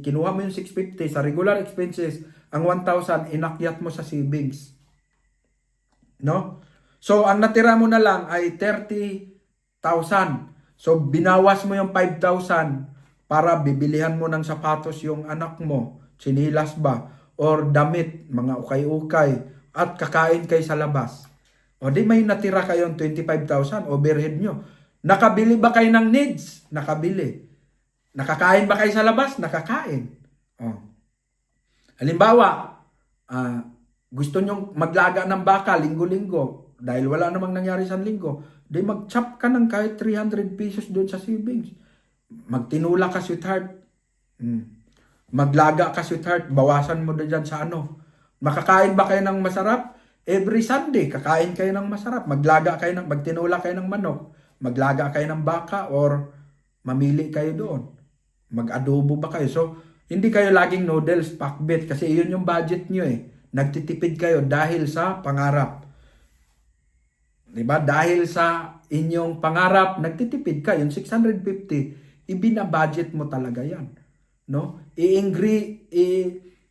kinuha mo yung 650 sa regular expenses, ang 1,000 inakyat mo sa savings. no? So ang natira mo na lang ay 30,000. So binawas mo yung 5,000 para bibilihan mo ng sapatos yung anak mo, sinilas ba, or damit, mga ukay-ukay, at kakain kayo sa labas. O di may natira kayong 25,000 overhead nyo. Nakabili ba kayo ng needs? Nakabili. Nakakain ba kayo sa labas? Nakakain. O. Halimbawa, gusto nyong maglaga ng baka linggo-linggo dahil wala namang nangyari sa linggo, di mag-chop ka ng kahit 300 pesos doon sa savings. Magtinula ka, sweetheart. Maglaga ka, sweetheart. Bawasan mo na dyan sa ano. Makakain ba kayo ng masarap? Every Sunday, kakain kayo ng masarap. Magtinula kayo ng manok. Maglaga kayo ng baka or mamili kayo doon. Mag-adobo ba kayo? So, hindi kayo laging noodles, pakbet kasi yun yung budget nyo eh. Nagtitipid kayo dahil sa pangarap. Diba? Dahil sa inyong pangarap, nagtitipid ka. Yung 650, ibinabudget mo talaga yan. No?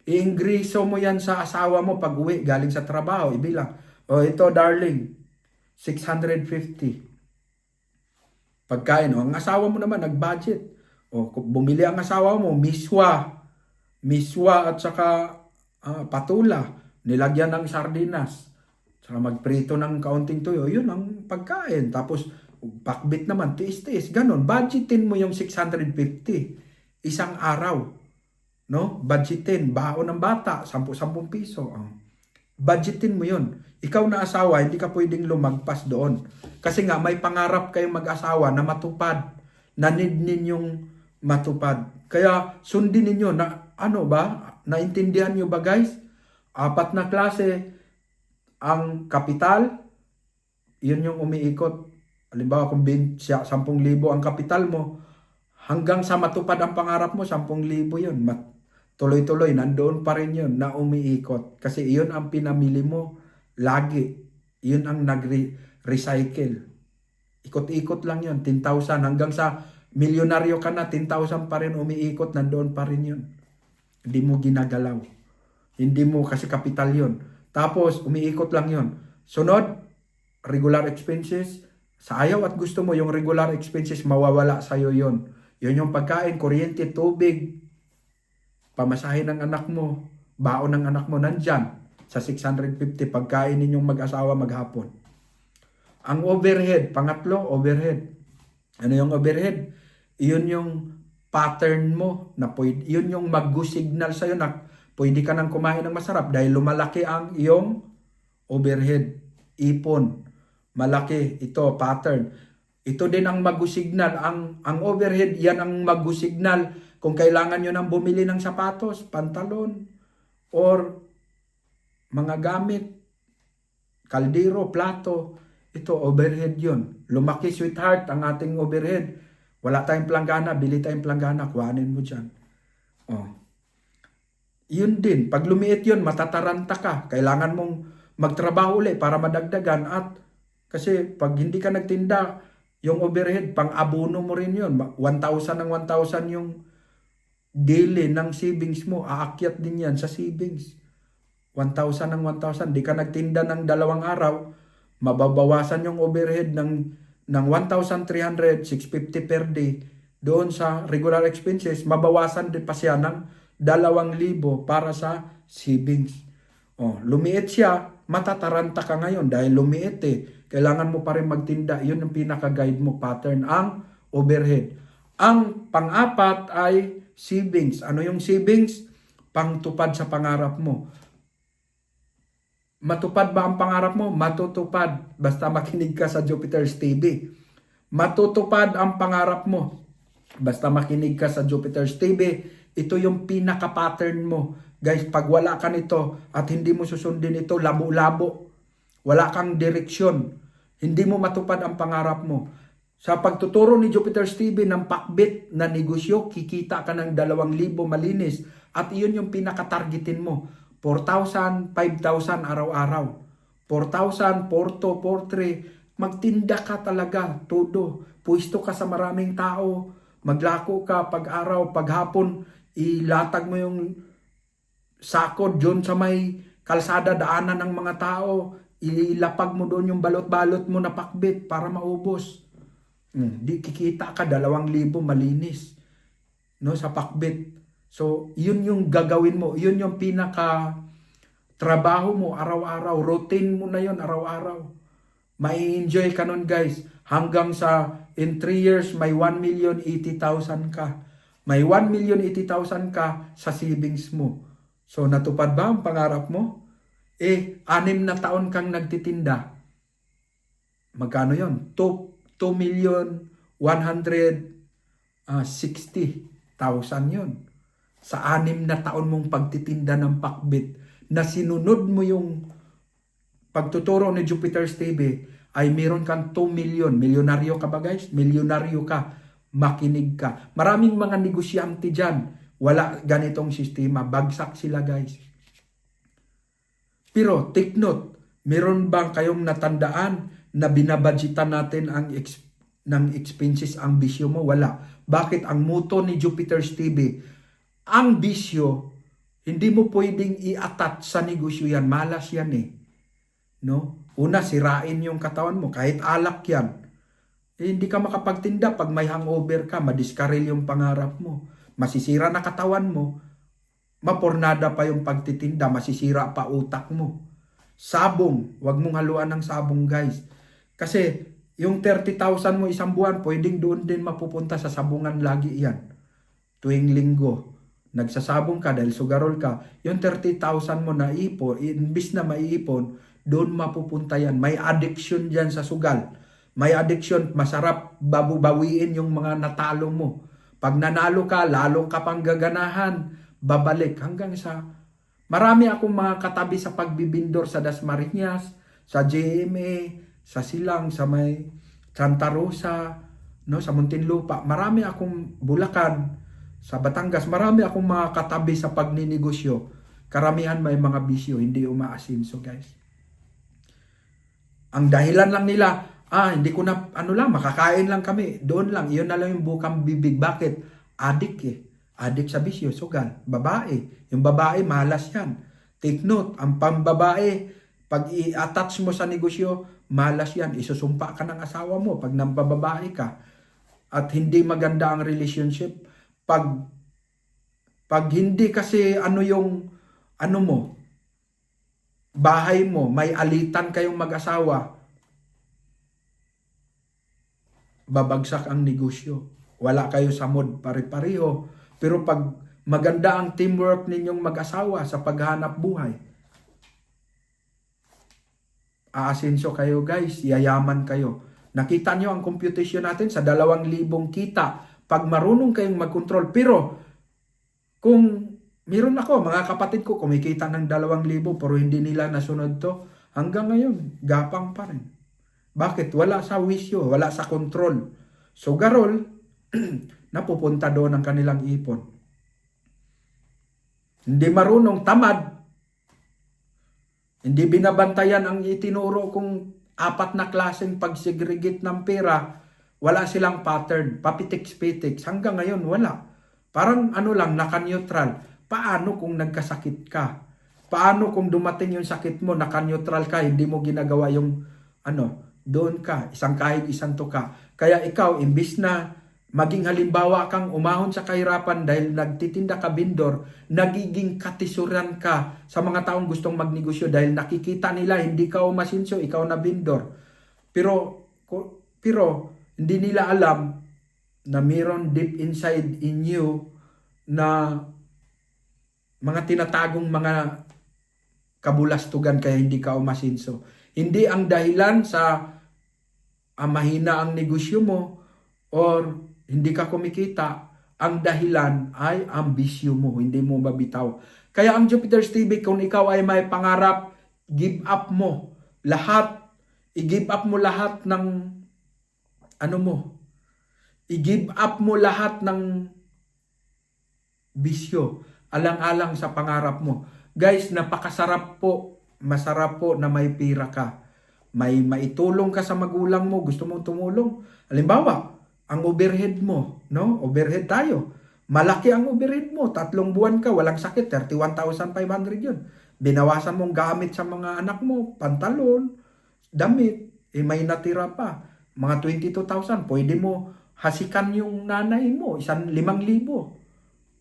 I-ingreso mo yan sa asawa mo pag uwi, galing sa trabaho. Ibilang, ito darling, 650. Pagkain, ang asawa mo naman, nag-budget. Bumili ang asawa mo, miswa at saka patula, nilagyan ng sardinas, saka magprito ng kaunting tuyo, yun ang pagkain. Tapos pakbit naman, tiis-tiis, ganun. Budgetin mo yung 650 isang araw, no? Budgetin, baon ng bata, 10 piso. Budgetin mo yun. Ikaw na asawa, hindi ka pwedeng lumagpas doon. Kasi nga, may pangarap kayong mag-asawa na matupad, na need ninyong matupad. Kaya sundin ninyo na naintindihan nyo ba guys? 4 na klase ang kapital, yun yung umiikot. Halimbawa kung 10,000 ang kapital mo, hanggang sa matupad ang pangarap mo, 10,000 yun. Tuloy-tuloy, nandoon pa rin yun na umiikot. Kasi yun ang pinamili mo lagi. Yun ang nag-recycle. Ikot-ikot lang yun, 10,000 hanggang sa milyonaryo ka na, 10,000 pa rin umiikot, nandoon pa rin yun. Hindi mo ginagalaw. Hindi mo kasi kapital yun. Tapos, umiikot lang yun. Sunod, regular expenses. Sa ayaw at gusto mo, yung regular expenses, mawawala sa'yo yun. Yun yung pagkain, kuryente, tubig, pamasahin ng anak mo, baon ng anak mo, nandyan. Sa 650, pagkain ninyong mag-asawa maghapon. Ang overhead, pangatlo, overhead. Ano yung overhead? Yun yung pattern mo na yun yung mag-signal sa'yo na pwede ka nang kumain ng masarap dahil lumalaki ang iyong overhead, ipon. Malaki, ito, pattern. Ito din ang mag-signal. Ang overhead, yan ang mag-signal kung kailangan nyo nang bumili ng sapatos, pantalon, or mga gamit, kaldero, plato. Ito, overhead yun. Lumaki, sweetheart, ang ating overhead. Wala tayong planggana, bili tayong planggana, kuhanin mo dyan. Yun din, pag lumiit yun, matataranta ka. Kailangan mong magtrabaho ulit para madagdagan. At kasi pag hindi ka nagtinda, yung overhead, pang-abono mo rin yun. 1,000 ng 1,000 yung daily ng savings mo. Aakyat din yan sa savings. 1,000 ng 1,000. Di ka nagtinda ng 2 araw, mababawasan yung overhead ng 1,300, 650 per day. Doon sa regular expenses, mabawasan din pa siya ng 2,000 para sa savings. Lumiit siya, matataranta ka ngayon dahil lumiit eh. Kailangan mo pa rin magtinda. Yun ang pinaka-guide mo pattern, ang overhead. Ang pang-apat ay savings. Ano yung savings? Pangtupad sa pangarap mo. Matupad ba ang pangarap mo? Matutupad. Basta makinig ka sa Jupiter's TV. Matutupad ang pangarap mo. Basta makinig ka sa Jupiter's TV. Ito yung pinaka-pattern mo. Guys, pag wala ka nito at hindi mo susundin ito, labo-labo. Wala kang direksyon. Hindi mo matupad ang pangarap mo. Sa pagtuturo ni Jupiter's TV ng pakbit na negosyo, kikita ka ng 2,000 malinis. At iyon yung pinaka-targetin mo. 4,000, 5,000 araw-araw. 4,000, 4,200, 4,300. Magtinda ka talaga, todo. Pwesto ka sa maraming tao. Maglako ka pag-araw, paghapon, ilatag mo yung sakod dyan sa may kalsada, daanan ng mga tao. ilapag mo doon yung balot-balot mo na pakbit para maubos. Di kikita ka 2,000 malinis, no, sa pakbit. So, yun yung gagawin mo. Yun yung pinaka trabaho mo araw-araw. Routine mo na yun araw-araw. Mai-enjoy ka nun, guys. Hanggang sa in 3 years, may 1,080,000 ka. May 1,080,000 ka sa savings mo. So, natupad ba ang pangarap mo? 6 na taon kang nagtitinda. Magkano yon? 2,160,000 yon. Sa 6 na taon mong pagtitinda ng pakbit, na sinunod mo yung pagtuturo ni Jupiter's TV, ay meron kang 2 million. Milyonaryo ka ba, guys? Milyonaryo ka. Makinig ka. Maraming mga negosyante dyan, wala ganitong sistema. Bagsak sila, guys. Pero, take note, meron bang kayong natandaan na binabudgetan natin ng expenses ang bisyo mo? Wala. Bakit? Ang motto ni Jupiter's TV, ang bisyo, hindi mo pwedeng i-attach sa negosyo yan. Malas yan eh. No? Una, sirain yung katawan mo. Kahit alak yan. Hindi ka makapagtinda pag may hangover ka. Madiskaril yung pangarap mo. Masisira na katawan mo. Mapornada pa yung pagtitinda. Masisira pa utak mo. Sabong. Huwag mong haluan ng sabong, guys. Kasi yung 30,000 mo isang buwan, pwedeng doon din mapupunta sa sabungan lagi yan. Tuwing linggo. Nagsasabong ka dahil sugarol ka, yung 30,000 mo na ipon, imbis na maiipon, doon mapupunta yan. May addiction dyan sa sugal. May addiction, masarap bawiin yung mga natalo mo. Pag nanalo ka, lalo ka pang gaganahan, babalik hanggang sa... Marami akong mga katabi sa pagbibindor sa Dasmariñas, sa JMA, sa Silang, sa may Santa Rosa, no, sa Muntinlupa. Marami akong Bulacan, sa Batangas, marami akong mga katabi sa pagninegosyo. Karamihan may mga bisyo, hindi umaasinso, guys. Ang dahilan lang nila, hindi ko na, makakain lang kami. Doon lang, iyon na lang yung bukang bibig. Bakit? Adik eh. Adik sa bisyo, sugal. Babae. Yung babae, malas yan. Take note, ang pambabae, pag i-attach mo sa negosyo, malas yan. Isusumpa ka ng asawa mo pag nambababae ka. At hindi maganda ang relationship. Pag hindi kasi bahay mo, may alitan kayong mag-asawa, babagsak ang negosyo. Wala kayo sa mood pare-pareho. Pero pag maganda ang teamwork ninyong mag-asawa sa paghanap buhay, aasenso kayo, guys, yayaman kayo. Nakita nyo ang computation natin sa 2,000 kita. Pag marunong kayong mag-control. Pero kung meron ako, mga kapatid ko, kumikita ng 2,000 pero hindi nila nasunod to, hanggang ngayon, gapang pa rin. Bakit? Wala sa wisyo, wala sa control. So, garol, napupunta doon ang kanilang ipon. Hindi marunong, tamad. Hindi binabantayan ang itinuro kong 4 na klaseng pagsegregate ng pera. Wala silang pattern, papitiks-pitiks. Hanggang ngayon, wala. Parang naka-neutral. Paano kung nagkasakit ka? Paano kung dumating yung sakit mo, naka-neutral ka, hindi mo ginagawa yung doon ka, isang kahig, isang tuka. Kaya ikaw, imbis na maging halimbawa kang umahon sa kahirapan dahil nagtitinda ka bindor, nagiging katisuran ka sa mga taong gustong magnegosyo dahil nakikita nila hindi ka umasinso, ikaw na bindor. Pero hindi nila alam na mayroon deep inside in you na mga tinatagong mga kabulastugan kaya hindi ka umasinso. Hindi ang dahilan sa mahina ang negosyo mo or hindi ka kumikita. Ang dahilan ay ang bisyo mo, hindi mo mabitaw. Kaya ang Jupiter's TV, kung ikaw ay may pangarap, give up mo lahat. I-give up mo lahat ng i-give up mo lahat ng bisyo, alang-alang sa pangarap mo. Guys, napakasarap po, masarap po na may pira ka. May maitulong ka sa magulang mo, gusto mong tumulong. Halimbawa, ang overhead mo, no? Overhead tayo. Malaki ang overhead mo, 3 buwan ka, walang sakit, 31,500 yun. Binawasan mong gamit sa mga anak mo, pantalon, damit, may natira pa. Mga 22,000, pwede mo hasikan yung nanay mo, 5,000.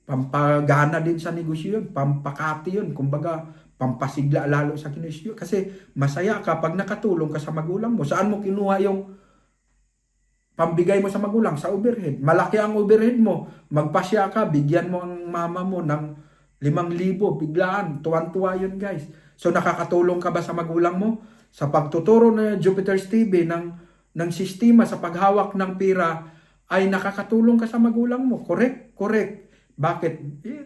Pampagana din sa negosyo yun, pampakati yun, kumbaga pampasigla lalo sa negosyo. Kasi masaya ka pag nakatulong ka sa magulang mo. Saan mo kinuha yung pambigay mo sa magulang? Sa overhead. Malaki ang overhead mo, magpasya ka, bigyan mo ang mama mo ng 5,000, biglaan, tuwan-tuwa yun guys. So nakakatulong ka ba sa magulang mo? Sa pagtuturo na Jupiter's TV ng sistema sa paghawak ng pera, ay nakakatulong ka sa magulang mo. Correct? Correct. Bakit?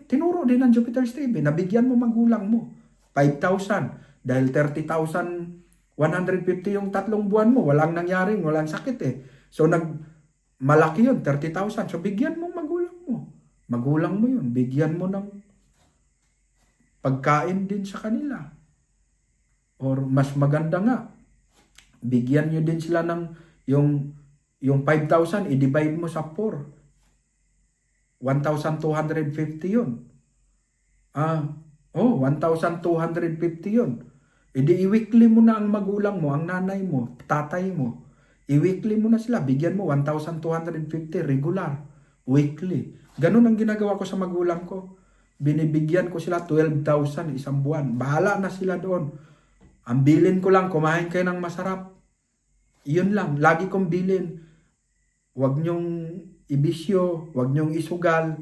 Tinuro din ng Jupiter's TV, nabigyan mo magulang mo. 5,000. Dahil 30,150 yung 3 buwan mo, walang nangyaring, walang sakit eh. So malaki yun, 30,000. So bigyan mo magulang mo. Magulang mo yun, bigyan mo ng pagkain din sa kanila. Or mas maganda nga, bigyan nyo din sila ng yung 5,000, i-divide mo sa 4. 1,250 yun. 1,250 yun. I-weekly mo na ang magulang mo, ang nanay mo, tatay mo. I-weekly mo na sila, bigyan mo 1,250 regular, weekly. Ganun ang ginagawa ko sa magulang ko. Binibigyan ko sila 12,000 isang buwan. Bahala na sila doon. Ang bilin ko lang, kumain kayo ng masarap. Yun lang, lagi kong bilin. Huwag nyong ibisyo, huwag nyong isugal.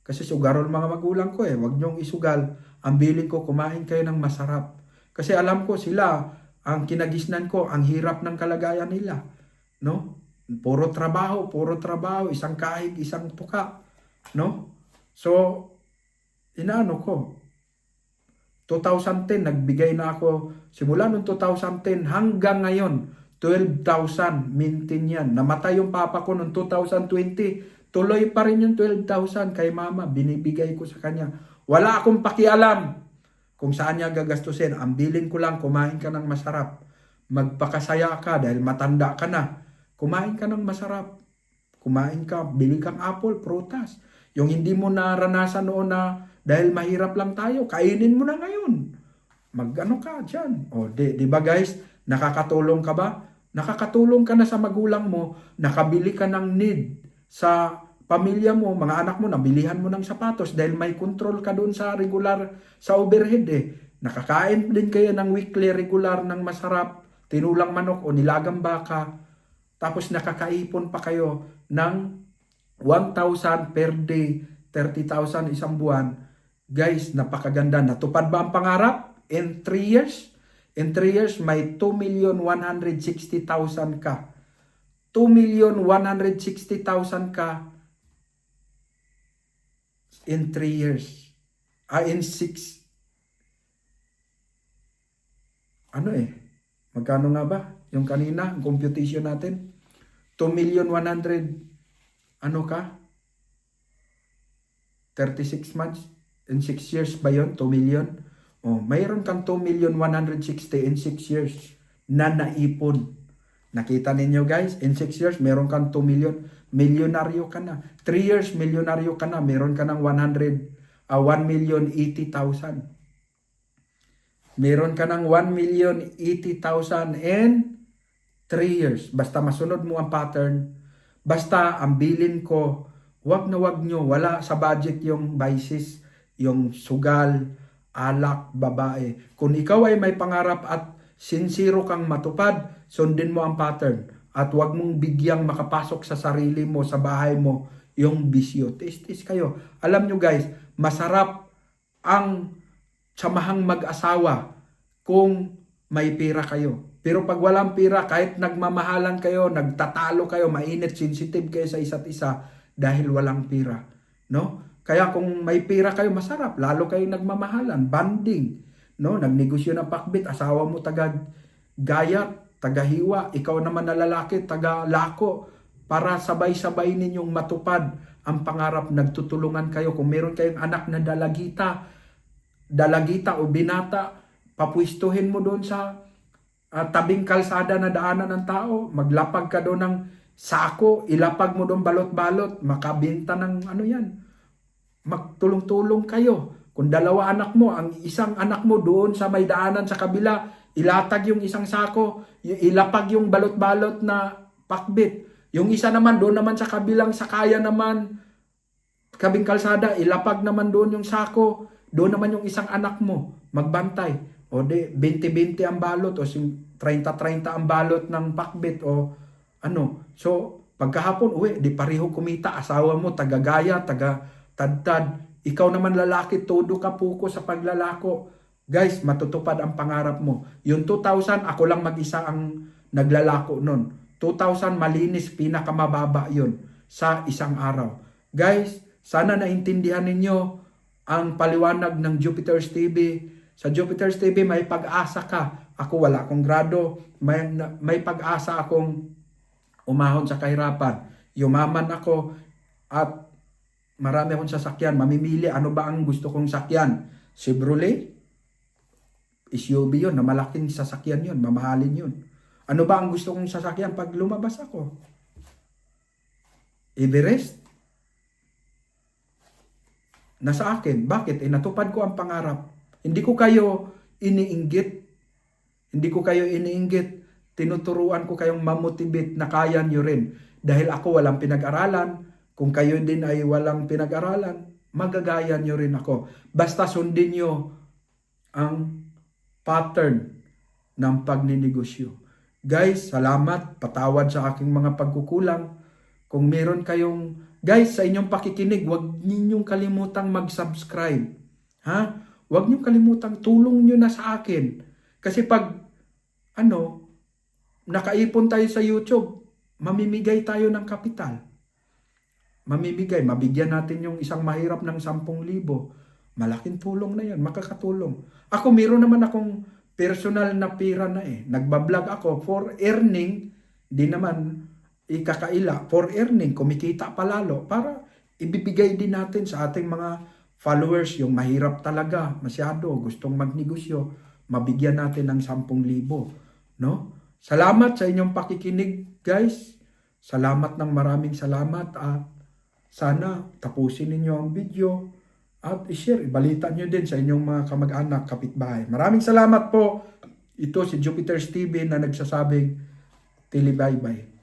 Kasi sugarol mga magulang ko eh, huwag nyong isugal. Ang bilin ko, kumain kayo ng masarap. Kasi alam ko sila, ang kinagisnan ko, ang hirap ng kalagayan nila. No? Puro trabaho, isang kahig, isang tuka. No? So, inaano ko, 2010, nagbigay na ako, simula noong 2010 hanggang ngayon, 12,000, maintain yan. Namatay yung papa ko noong 2020, tuloy pa rin yung 12,000 kay mama, binibigay ko sa kanya. Wala akong pakialam kung saan niya gagastusin. Ang bilin ko lang, kumain ka ng masarap. Magpakasaya ka dahil matanda ka na. Kumain ka ng masarap. Kumain ka, bili kang apple, prutas. Yung hindi mo naranasan noon na dahil mahirap lang tayo, kainin mo na ngayon. Mag-ano ka dyan. O, di ba guys, nakakatulong ka ba? Nakakatulong ka na sa magulang mo, nakabili ka ng need sa pamilya mo, mga anak mo, nabilihan mo ng sapatos dahil may control ka doon sa regular, sa overhead eh. Nakakain din kayo ng weekly regular ng masarap, tinulang manok o nilagang baka, tapos nakakaipon pa kayo ng 1,000 per day, 30,000 isang buwan. Guys, napakaganda. Natupad ba ang pangarap? In 3 years? In 3 years, may 2,160,000 ka. 2,160,000 ka in 3 years. In 6. Magkano nga ba? Yung kanina, ang computation natin. 2,100,000, 36 months. In 6 years ba yun? 2 million? Mayroon kang 2,160,000 in 6 years na naipon. Nakita ninyo guys, in 6 years, meron kang 2 million. Milyonaryo ka na. 3 years, milyonaryo ka na. Meron ka ng 1,080,000. Meron ka ng 1,080,000 in 3 years. Basta masunod mo ang pattern. Basta ang bilin ko, wag nyo, wala sa budget yung vices, yung sugal, alak, babae. Kung ikaw ay may pangarap at sincero kang matupad, sundin mo ang pattern. At huwag mong bigyang makapasok sa sarili mo, sa bahay mo, yung bisyo. Tis kayo. Alam nyo guys, masarap ang samahang mag-asawa kung may pera kayo. Pero pag walang pera, kahit nagmamahalan kayo, nagtatalo kayo, mainit, sensitive kayo sa isa't isa dahil walang pera. No? Kaya kung may pera kayo, masarap. Lalo kayo nagmamahalan, banding. No? Nagnegosyo ng pakbit, asawa mo taga-gayat, taga-hiwa. Ikaw naman na lalaki, taga-lako. Para sabay-sabay ninyong matupad ang pangarap. Nagtutulungan kayo. Kung meron kayong anak na dalagita o binata, papwistuhin mo doon sa tabing kalsada na daanan ng tao. Maglapag ka doon ng sako, ilapag mo doon balot-balot, makabenta ng magtulong-tulong kayo. Kung 2 anak mo, ang isang anak mo doon sa may daanan sa kabila, ilatag yung isang sako, ilapag yung balot-balot na pakbit. Yung isa naman, doon naman sa kabilang sakaya naman, kabing kalsada, ilapag naman doon yung sako, doon naman yung isang anak mo, magbantay. O di, 20-20 ang balot, o 30-30 ang balot ng pakbit, o ano. So, pagkahapon, uwi, di pareho kumita, asawa mo, taga-gaya, taga-tadtad. Ikaw naman lalaki, todo ka puko sa paglalako. Guys, matutupad ang pangarap mo. Yung 2,000, ako lang mag-isa ang naglalako nun. 2,000 malinis, pinakamababa yun sa isang araw. Guys, sana naintindihan ninyo ang paliwanag ng Jupiter's TV. Sa Jupiter's TV, may pag-asa ka. Ako wala akong grado. May pag-asa akong umahon sa kahirapan. Yumaman ako at marami akong sasakyan. Mamimili, ano ba ang gusto kong sakyan? Chevrolet? SUV yun, na malaking sasakyan yun, mamahalin yun. Ano ba ang gusto kong sasakyan pag lumabas ako? Everest? Nasa akin. Bakit? Natupad ko ang pangarap. Hindi ko kayo iniinggit. Hindi ko kayo iniinggit. Tinuturuan ko kayong mamotivate na kaya nyo rin. Dahil ako walang pinag-aralan. Kung kayo din ay walang pinag-aralan, magagaya nyo rin ako. Basta sundin nyo ang pattern ng pagninegosyo. Guys, salamat. Patawad sa aking mga pagkukulang. Kung meron kayong, guys, sa inyong pakikinig, huwag ninyong kalimutang mag-subscribe. Ha? Huwag ninyong kalimutang tulong nyo na sa akin. Kasi pag, nakaipon tayo sa YouTube, mamimigay tayo ng kapital. Mabigyan natin yung isang mahirap ng 10,000. Malaking tulong na yan, makakatulong. Ako, meron naman akong personal na pira na Nagbablog ako for earning, di naman ikakaila. For earning, kumikita palalo para ibibigay din natin sa ating mga followers, yung mahirap talaga, masyado, gustong magnegosyo, mabigyan natin ng 10,000. No? Salamat sa inyong pakikinig, guys. Salamat ng maraming salamat at sana tapusin ninyo ang video at i-share, ibalita nyo din sa inyong mga kamag-anak, kapitbahay. Maraming salamat po. Ito si Jupiter's TV na nagsasabing, tili bye-bye.